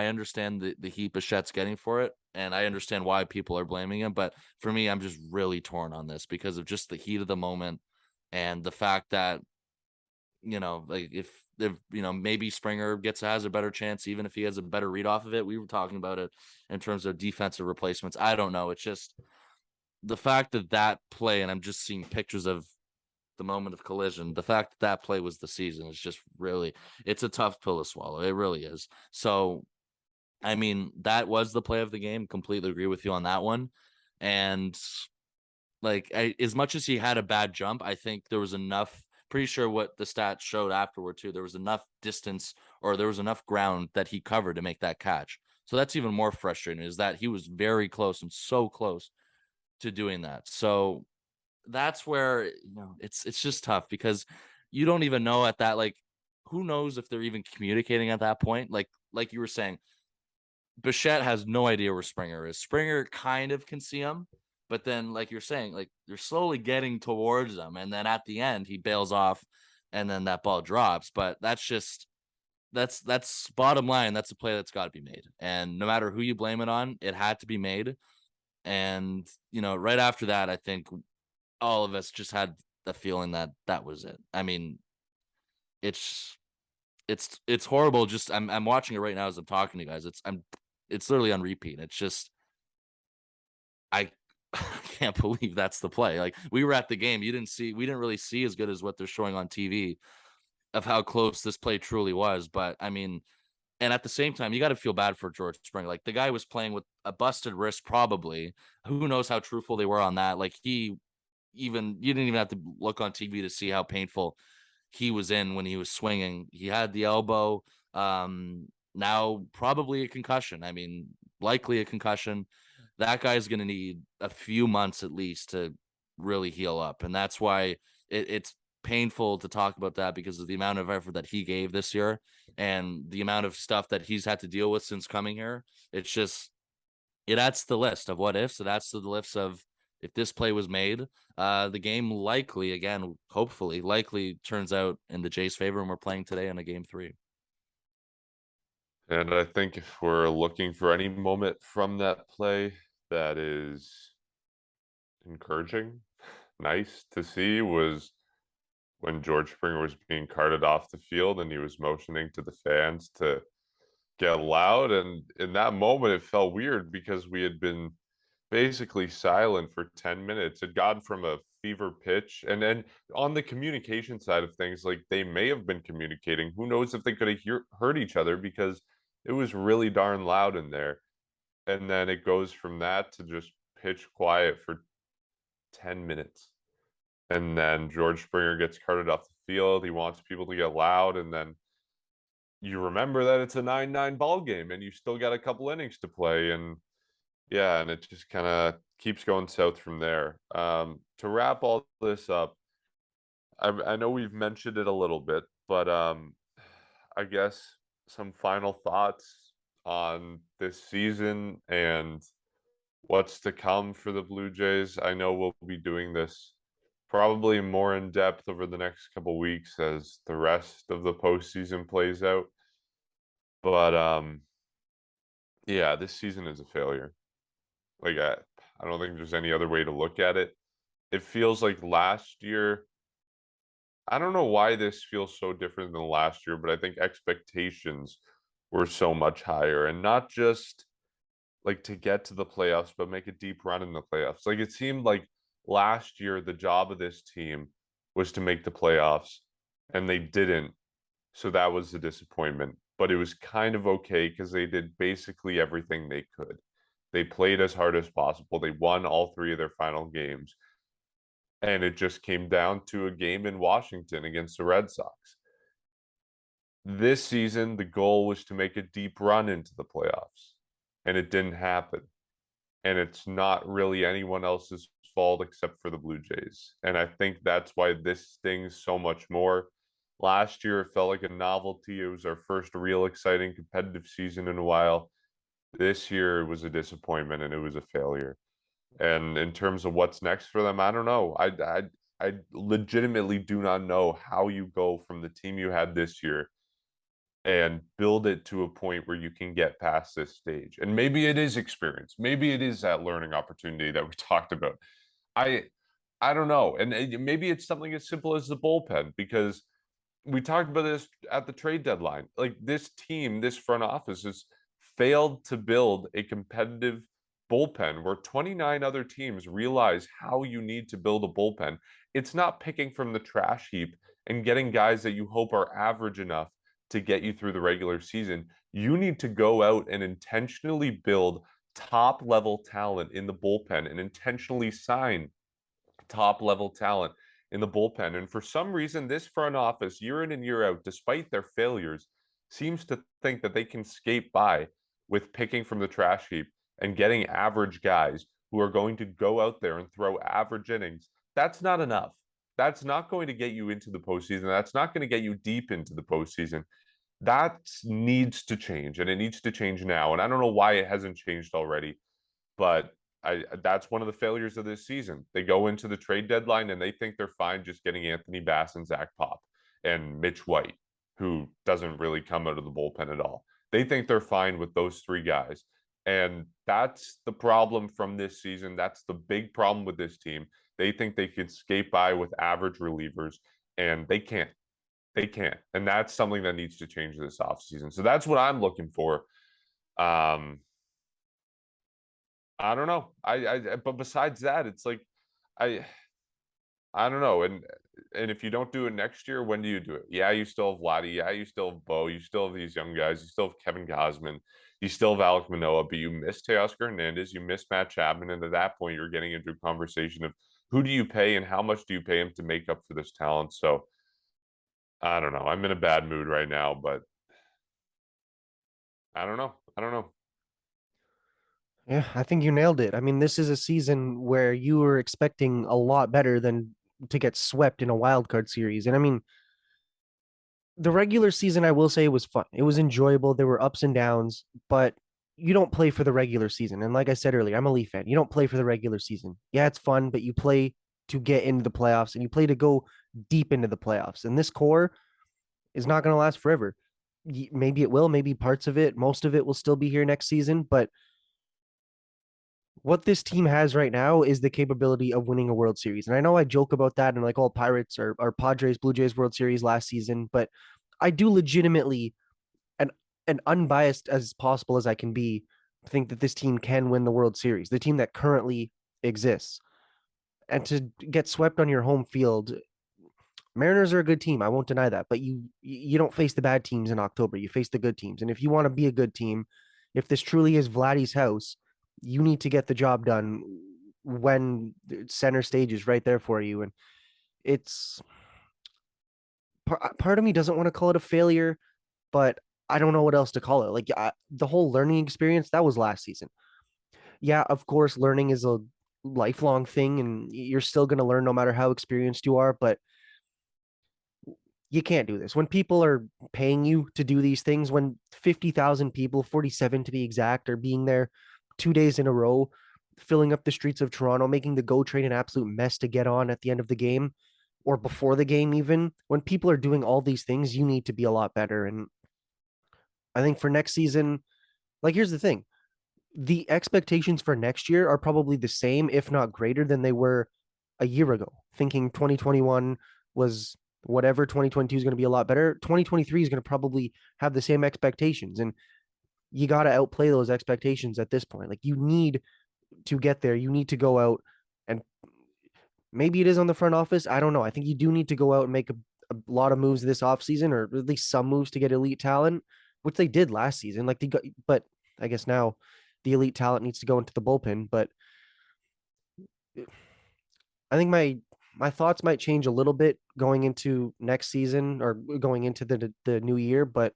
understand the heat Bichette's getting for it, and I understand why people are blaming him. But for me, I'm just really torn on this because of just the heat of the moment, and the fact that like, if maybe Springer has a better chance, even if he has a better read off of it. We were talking about it in terms of defensive replacements. I don't know. It's just the fact that play, and I'm just seeing pictures of the moment of collision. The fact that play was the season is just really, it's a tough pill to swallow. It really is. So, I mean, that was the play of the game. Completely agree with you on that one. And like, as much as he had a bad jump, I think there was enough. Pretty sure what the stats showed afterward too. There was enough distance, or there was enough ground that he covered to make that catch. So that's even more frustrating, is that he was very close, and so close to doing that. So that's where it's just tough, because you don't even know at that, like, who knows if they're even communicating at that point. Like you were saying, Bichette has no idea where Springer is. Springer kind of can see him, but then, like you're saying, like, they're slowly getting towards him, and then at the end he bails off, and then that ball drops. But that's bottom line. That's a play that's got to be made, and no matter who you blame it on, it had to be made. And right after that, I think all of us just had the feeling that that was it. I mean, it's horrible. Just I'm watching it right now as I'm talking to you guys. It's literally on repeat. It's just, I can't believe that's the play. Like, we were at the game. We didn't really see as good as what they're showing on TV of how close this play truly was. But I mean, and at the same time, you got to feel bad for George Springer. Like, the guy was playing with a busted wrist, probably. Who knows how truthful they were on that? Like, you didn't even have to look on TV to see how painful he was in when he was swinging. He had the elbow. Now probably a concussion. I mean, likely a concussion. That guy's going to need a few months at least to really heal up, and that's why it's painful to talk about that, because of the amount of effort that he gave this year and the amount of stuff that he's had to deal with since coming here. It's just, it adds to the list of what ifs. It adds to the list of, if this play was made, the game likely, again, hopefully, likely turns out in the Jays' favor, and we're playing today in a game 3. And I think if we're looking for any moment from that play that is encouraging, nice to see, was when George Springer was being carted off the field and he was motioning to the fans to get loud. And in that moment, it felt weird because we had been basically silent for 10 minutes. It got from a fever pitch. And then on the communication side of things, like they may have been communicating. Who knows if they could have heard each other because it was really darn loud in there. And then it goes from that to just pitch quiet for 10 minutes. And then George Springer gets carted off the field. He wants people to get loud. And then you remember that it's a 9-9 ball game and you still got a couple innings to play. And yeah, and it just kind of keeps going south from there. To wrap all this up, I know we've mentioned it a little bit, but I guess some final thoughts on this season and what's to come for the Blue Jays. I know we'll be doing this probably more in depth over the next couple weeks as the rest of the postseason plays out. But yeah, this season is a failure. Like I don't think there's any other way to look at it. It feels like last year. I don't know why this feels so different than last year, but I think expectations were so much higher, and not just like to get to the playoffs, but make a deep run in the playoffs. Like it seemed like last year the job of this team was to make the playoffs, and they didn't. So that was a disappointment. But it was kind of okay because they did basically everything they could. They played as hard as possible. They won all three of their final games. And it just came down to a game in Washington against the Red Sox. This season, the goal was to make a deep run into the playoffs, and it didn't happen. And it's not really anyone else's fault except for the Blue Jays. And I think that's why this stings so much more. Last year, it felt like a novelty. It was our first real exciting competitive season in a while. This year, it was a disappointment and it was a failure. And in terms of what's next for them, I don't know. I legitimately do not know how you go from the team you had this year and build it to a point where you can get past this stage. And maybe it is experience. Maybe it is that learning opportunity that we talked about. I I don't know. And maybe it's something as simple as the bullpen because we talked about this at the trade deadline. Like this team, this front office has failed to build a competitive bullpen where 29 other teams realize how you need to build a bullpen. It's not picking from the trash heap and getting guys that you hope are average enough to get you through the regular season. You need to go out and intentionally build top level talent in the bullpen and intentionally sign top level talent in the bullpen. And for some reason, this front office, year in and year out, despite their failures, seems to think that they can skate by with picking from the trash heap and getting average guys who are going to go out there and throw average innings. That's not enough. That's not going to get you into the postseason. That's not going to get you deep into the postseason. That needs to change, and it needs to change now. And I don't know why it hasn't changed already, but that's one of the failures of this season. They go into the trade deadline and they think they're fine just getting Anthony Bass and Zach Pop and Mitch White, who doesn't really come out of the bullpen at all. They think they're fine with those three guys. And that's the problem from this season. That's the big problem with this team. They think they can skate by with average relievers, and they can't. They can't. And that's something that needs to change this offseason. So that's what I'm looking for. I don't know. But besides that, it's like I I don't know. And if you don't do it next year, when do you do it? Yeah, you still have Vladdy. Yeah, you still have Bo. You still have these young guys. You still have Kevin Gausman. You still have Alek Manoah, but you miss Teoscar Hernandez. You miss Matt Chapman. And at that point, you're getting into a conversation of who do you pay and how much do you pay him to make up for this talent? So I don't know. I'm in a bad mood right now, but I don't know. I don't know. Yeah, I think you nailed it. I mean, this is a season where you were expecting a lot better than to get swept in a wild card series. And I mean, the regular season, I will say, was fun. It was enjoyable. There were ups and downs, but you don't play for the regular season. And like I said earlier, I'm a Leaf fan. You don't play for the regular season. Yeah, it's fun, but you play to get into the playoffs and you play to go deep into the playoffs. And this core is not going to last forever. maybe it will, maybe parts of it, most of it will still be here next season. But what this team has right now is the capability of winning a World Series. And I know I joke about that and like all Pirates or Padres, Blue Jays World Series last season, but I do legitimately and unbiased as possible as I can be think that this team can win the World Series, the team that currently exists. And to get swept on your home field, Mariners are a good team. I won't deny that, but you don't face the bad teams in October. You face the good teams. And if you want to be a good team, if this truly is Vladdy's house, you need to get the job done when center stage is right there for you. And it's part of me doesn't want to call it a failure, but I don't know what else to call it. Like the whole learning experience that was last season. Yeah, of course, learning is a lifelong thing, and you're still going to learn no matter how experienced you are. But you can't do this when people are paying you to do these things. When 50,000 people, 47 to be exact, are being there 2 days in a row, filling up the streets of Toronto, making the GO train an absolute mess to get on at the end of the game or before the game. Even when people are doing all these things, you need to be a lot better. And I think for next season, like, here's the thing: the expectations for next year are probably the same, if not greater, than they were a year ago. Thinking 2021 was whatever, 2022 is going to be a lot better. 2023 is going to probably have the same expectations. And you got to outplay those expectations at this point. Like, you need to get there. You need to go out and maybe it is on the front office. I don't know. I think you do need to go out and make a lot of moves this offseason, or at least some moves to get elite talent, which they did last season. Like, they got, but I guess now the elite talent needs to go into the bullpen. But I think my thoughts might change a little bit going into next season or going into the new year. But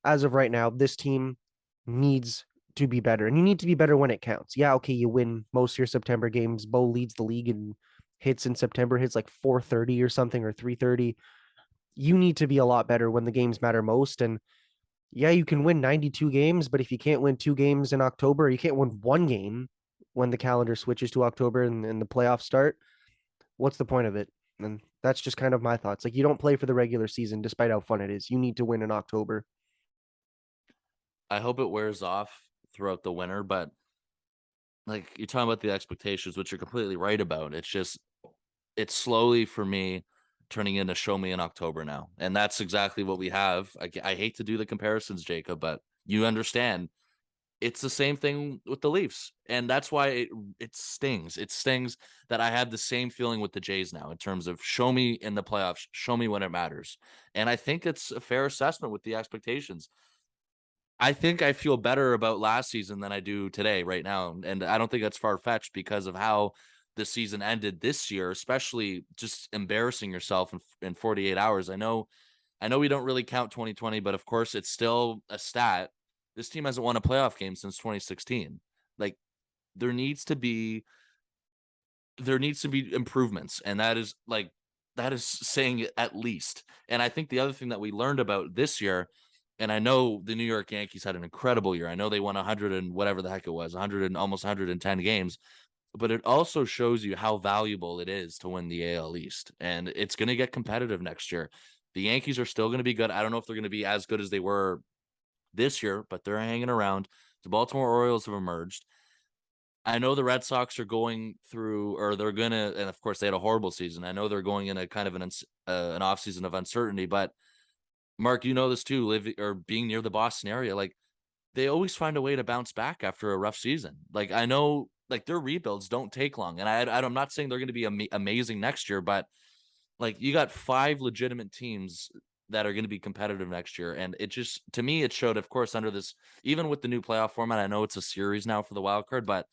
as of right now, this team needs to be better, and you need to be better when it counts. Yeah, okay, you win most of your September games. Bo leads the league in hits in September, hits like 430 or something, or 330. You need to be a lot better when the games matter most. And yeah, you can win 92 games, but if you can't win 2 games in October, you can't win 1 game when the calendar switches to October and the playoffs start, what's the point of it? And that's just kind of my thoughts. Like, you don't play for the regular season despite how fun it is. You need to win in October. I hope it wears off throughout the winter, but like you're talking about the expectations, which you're completely right about. It's slowly for me turning into show me in October now. And that's exactly what we have. I hate to do the comparisons, Jacob, but you understand it's the same thing with the Leafs. And that's why it stings. It stings that I have the same feeling with the Jays now in terms of show me in the playoffs, show me when it matters. And I think it's a fair assessment with the expectations. I think I feel better about last season than I do today, right now. And I don't think that's far fetched because of how the season ended this year, especially just embarrassing yourself in 48 hours. I know we don't really count 2020, but of course it's still a stat. This team hasn't won a playoff game since 2016. Like, there needs to be improvements, and that is saying it at least. And I think the other thing that we learned about this year, and I know the New York Yankees had an incredible year. I know they won 100 and whatever the heck it was, 100 and almost 110 games, but it also shows you how valuable it is to win the AL East. And it's going to get competitive next year. The Yankees are still going to be good. I don't know if they're going to be as good as they were this year, but they're hanging around. The Baltimore Orioles have emerged. I know the Red Sox are going through, or they're going to, and of course they had a horrible season. I know they're going in a kind of an offseason of uncertainty, but Mark, you know this too, living or being near the Boston area, like they always find a way to bounce back after a rough season. Like, I know, like, their rebuilds don't take long, and I'm not saying they're going to be amazing next year, but like, you got 5 legitimate teams that are going to be competitive next year, and it just, to me, it showed, of course, under this, even with the new playoff format. I know it's a series now for the wild card, but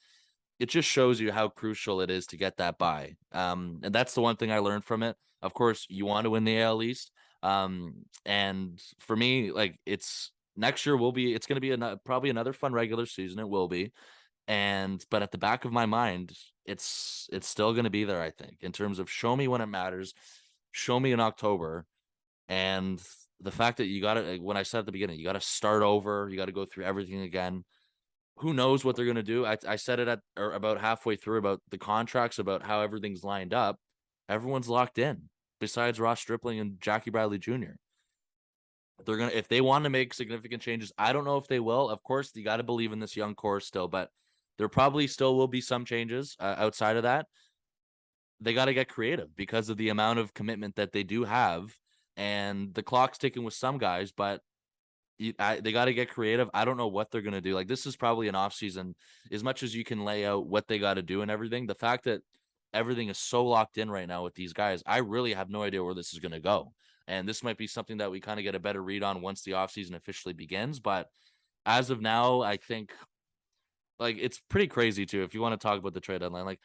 it just shows you how crucial it is to get that bye. And that's the one thing I learned from it. Of course, you want to win the AL East. And for me, like, it's next year it's going to be probably another fun regular season. It will be. But at the back of my mind, it's still going to be there, I think, in terms of show me when it matters, show me in October. And the fact that you got to, when I said at the beginning, you got to start over, you got to go through everything again. Who knows what they're going to do? I said it about halfway through about the contracts, about how everything's lined up. Everyone's locked in besides Ross Stripling and Jackie Bradley Jr. if they want to make significant changes, I don't know if they will. Of course, you got to believe in this young core still, but there probably still will be some changes outside of that. They got to get creative because of the amount of commitment that they do have, and the clock's ticking with some guys, but they got to get creative. I don't know what they're going to do. Like, this is probably an off season, as much as you can lay out what they got to do and everything. The fact that everything is so locked in right now with these guys, I really have no idea where this is going to go. And this might be something that we kind of get a better read on once the offseason officially begins. But as of now, I think like it's pretty crazy too. If you want to talk about the trade deadline, like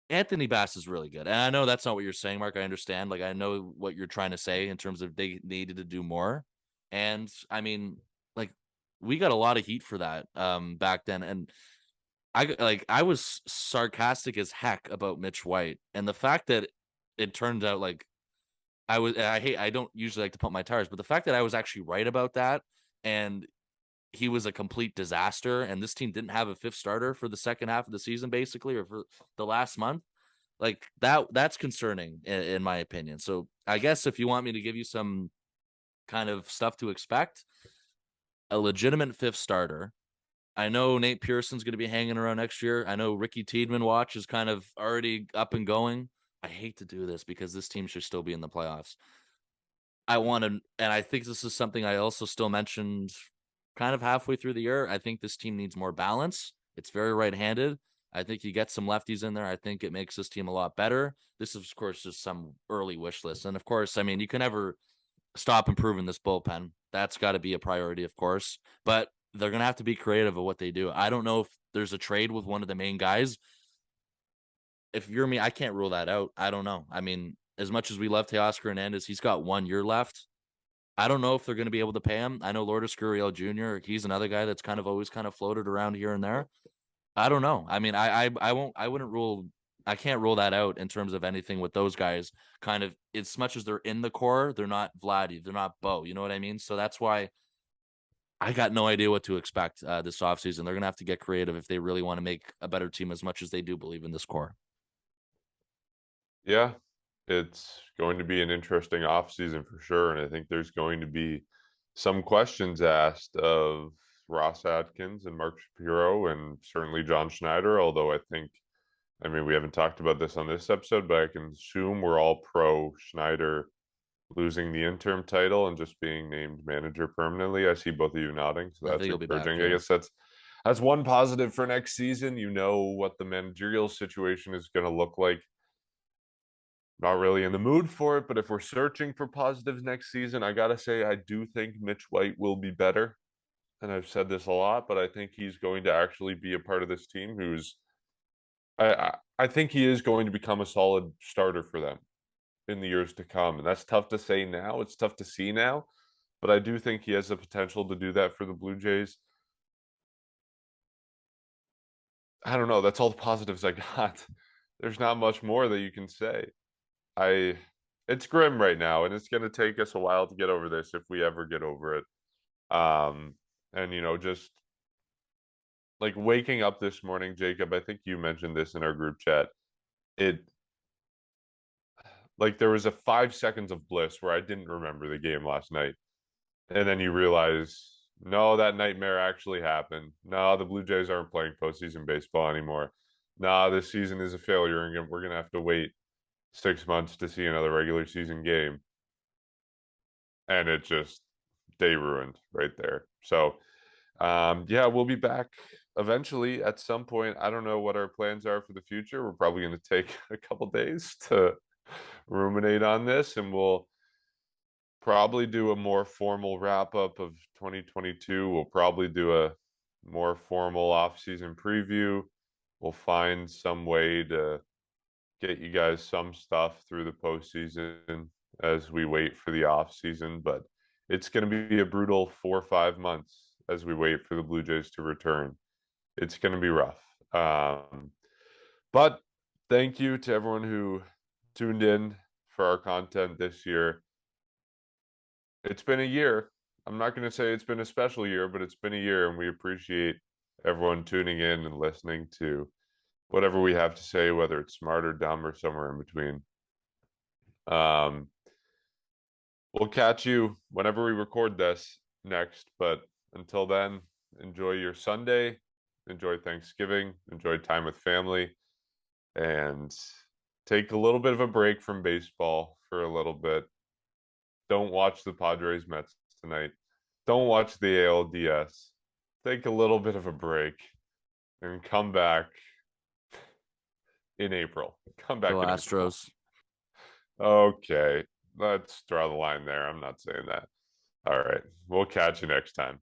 Anthony Bass is really good. And I know that's not what you're saying, Mark. I understand. Like, I know what you're trying to say in terms of they needed to do more. And I mean, like, we got a lot of heat for that back then. And I was sarcastic as heck about Mitch White. And the fact that it turned out like I don't usually like to pump my tires, but the fact that I was actually right about that and he was a complete disaster and this team didn't have a fifth starter for the second half of the season, basically, or for the last month, like that's concerning in my opinion. So I guess if you want me to give you some kind of stuff to expect, a legitimate fifth starter. I know Nate Pearson's going to be hanging around next year. I know Ricky Tiedemann watch is kind of already up and going. I hate to do this because this team should still be in the playoffs. I want to, and I think this is something I also still mentioned kind of halfway through the year. I think this team needs more balance. It's very right-handed. I think you get some lefties in there. I think it makes this team a lot better. This is, of course, just some early wish list. And of course, I mean, you can never stop improving this bullpen. That's got to be a priority, of course. But they're going to have to be creative of what they do. I don't know if there's a trade with one of the main guys. If you're me, I can't rule that out. I don't know. I mean, as much as we love Teoscar Hernandez, he's got 1 year left. I don't know if they're going to be able to pay him. I know Lourdes Gurriel Jr., he's another guy that's kind of always kind of floated around here and there. I don't know. I mean, I can't rule that out in terms of anything with those guys. Kind of, as much as they're in the core, they're not Vladdy, they're not Bo. You know what I mean? So that's why I got no idea what to expect this offseason. They're going to have to get creative if they really want to make a better team, as much as they do believe in this core. Yeah, it's going to be an interesting offseason for sure. And I think there's going to be some questions asked of Ross Atkins and Mark Shapiro and certainly John Schneider, although I mean, we haven't talked about this on this episode, but I can assume we're all pro Schneider losing the interim title and just being named manager permanently. I see both of you nodding, so I that's think he'll be back. encouraging. Yeah. I guess that's one positive for next season. You know what the managerial situation is going to look like. Not really in the mood for it, but if we're searching for positives next season, I gotta say I do think Mitch White will be better. And I've said this a lot, but I think he's going to actually be a part of this team who's I think he is going to become a solid starter for them in the years to come. And that's tough to say now. It's tough to see now, but I do think he has the potential to do that for the Blue Jays. I don't know. That's all the positives I got. There's not much more that you can say. It's grim right now, and it's going to take us a while to get over this if we ever get over it. And just like waking up this morning, Jacob, I think you mentioned this in our group chat. It like there was a 5 seconds of bliss where I didn't remember the game last night. And then you realize, no, that nightmare actually happened. No, the Blue Jays aren't playing postseason baseball anymore. No, this season is a failure, and we're going to have to wait 6 months to see another regular season game. And it just day ruined right there. So yeah, we'll be back eventually at some point. I don't know what our plans are for the future. We're probably going to take a couple days to ruminate on this, and we'll probably do a more formal wrap up of 2022. We'll probably do a more formal off-season preview. We'll find some way to get you guys some stuff through the postseason as we wait for the off season, but it's going to be a brutal 4 or 5 months as we wait for the Blue Jays to return. It's going to be rough. But thank you to everyone who tuned in for our content this year. It's been a year. I'm not going to say it's been a special year, but it's been a year, and we appreciate everyone tuning in and listening to whatever we have to say, whether it's smart or dumb or somewhere in between. We'll catch you whenever we record this next. But until then, enjoy your Sunday, enjoy Thanksgiving, enjoy time with family, and take a little bit of a break from baseball for a little bit. Don't watch the Padres Mets tonight. Don't watch the ALDS. Take a little bit of a break and come back in April. Come back Go in April. Astros. Okay, let's draw the line there. I'm not saying that. All right, we'll catch you next time.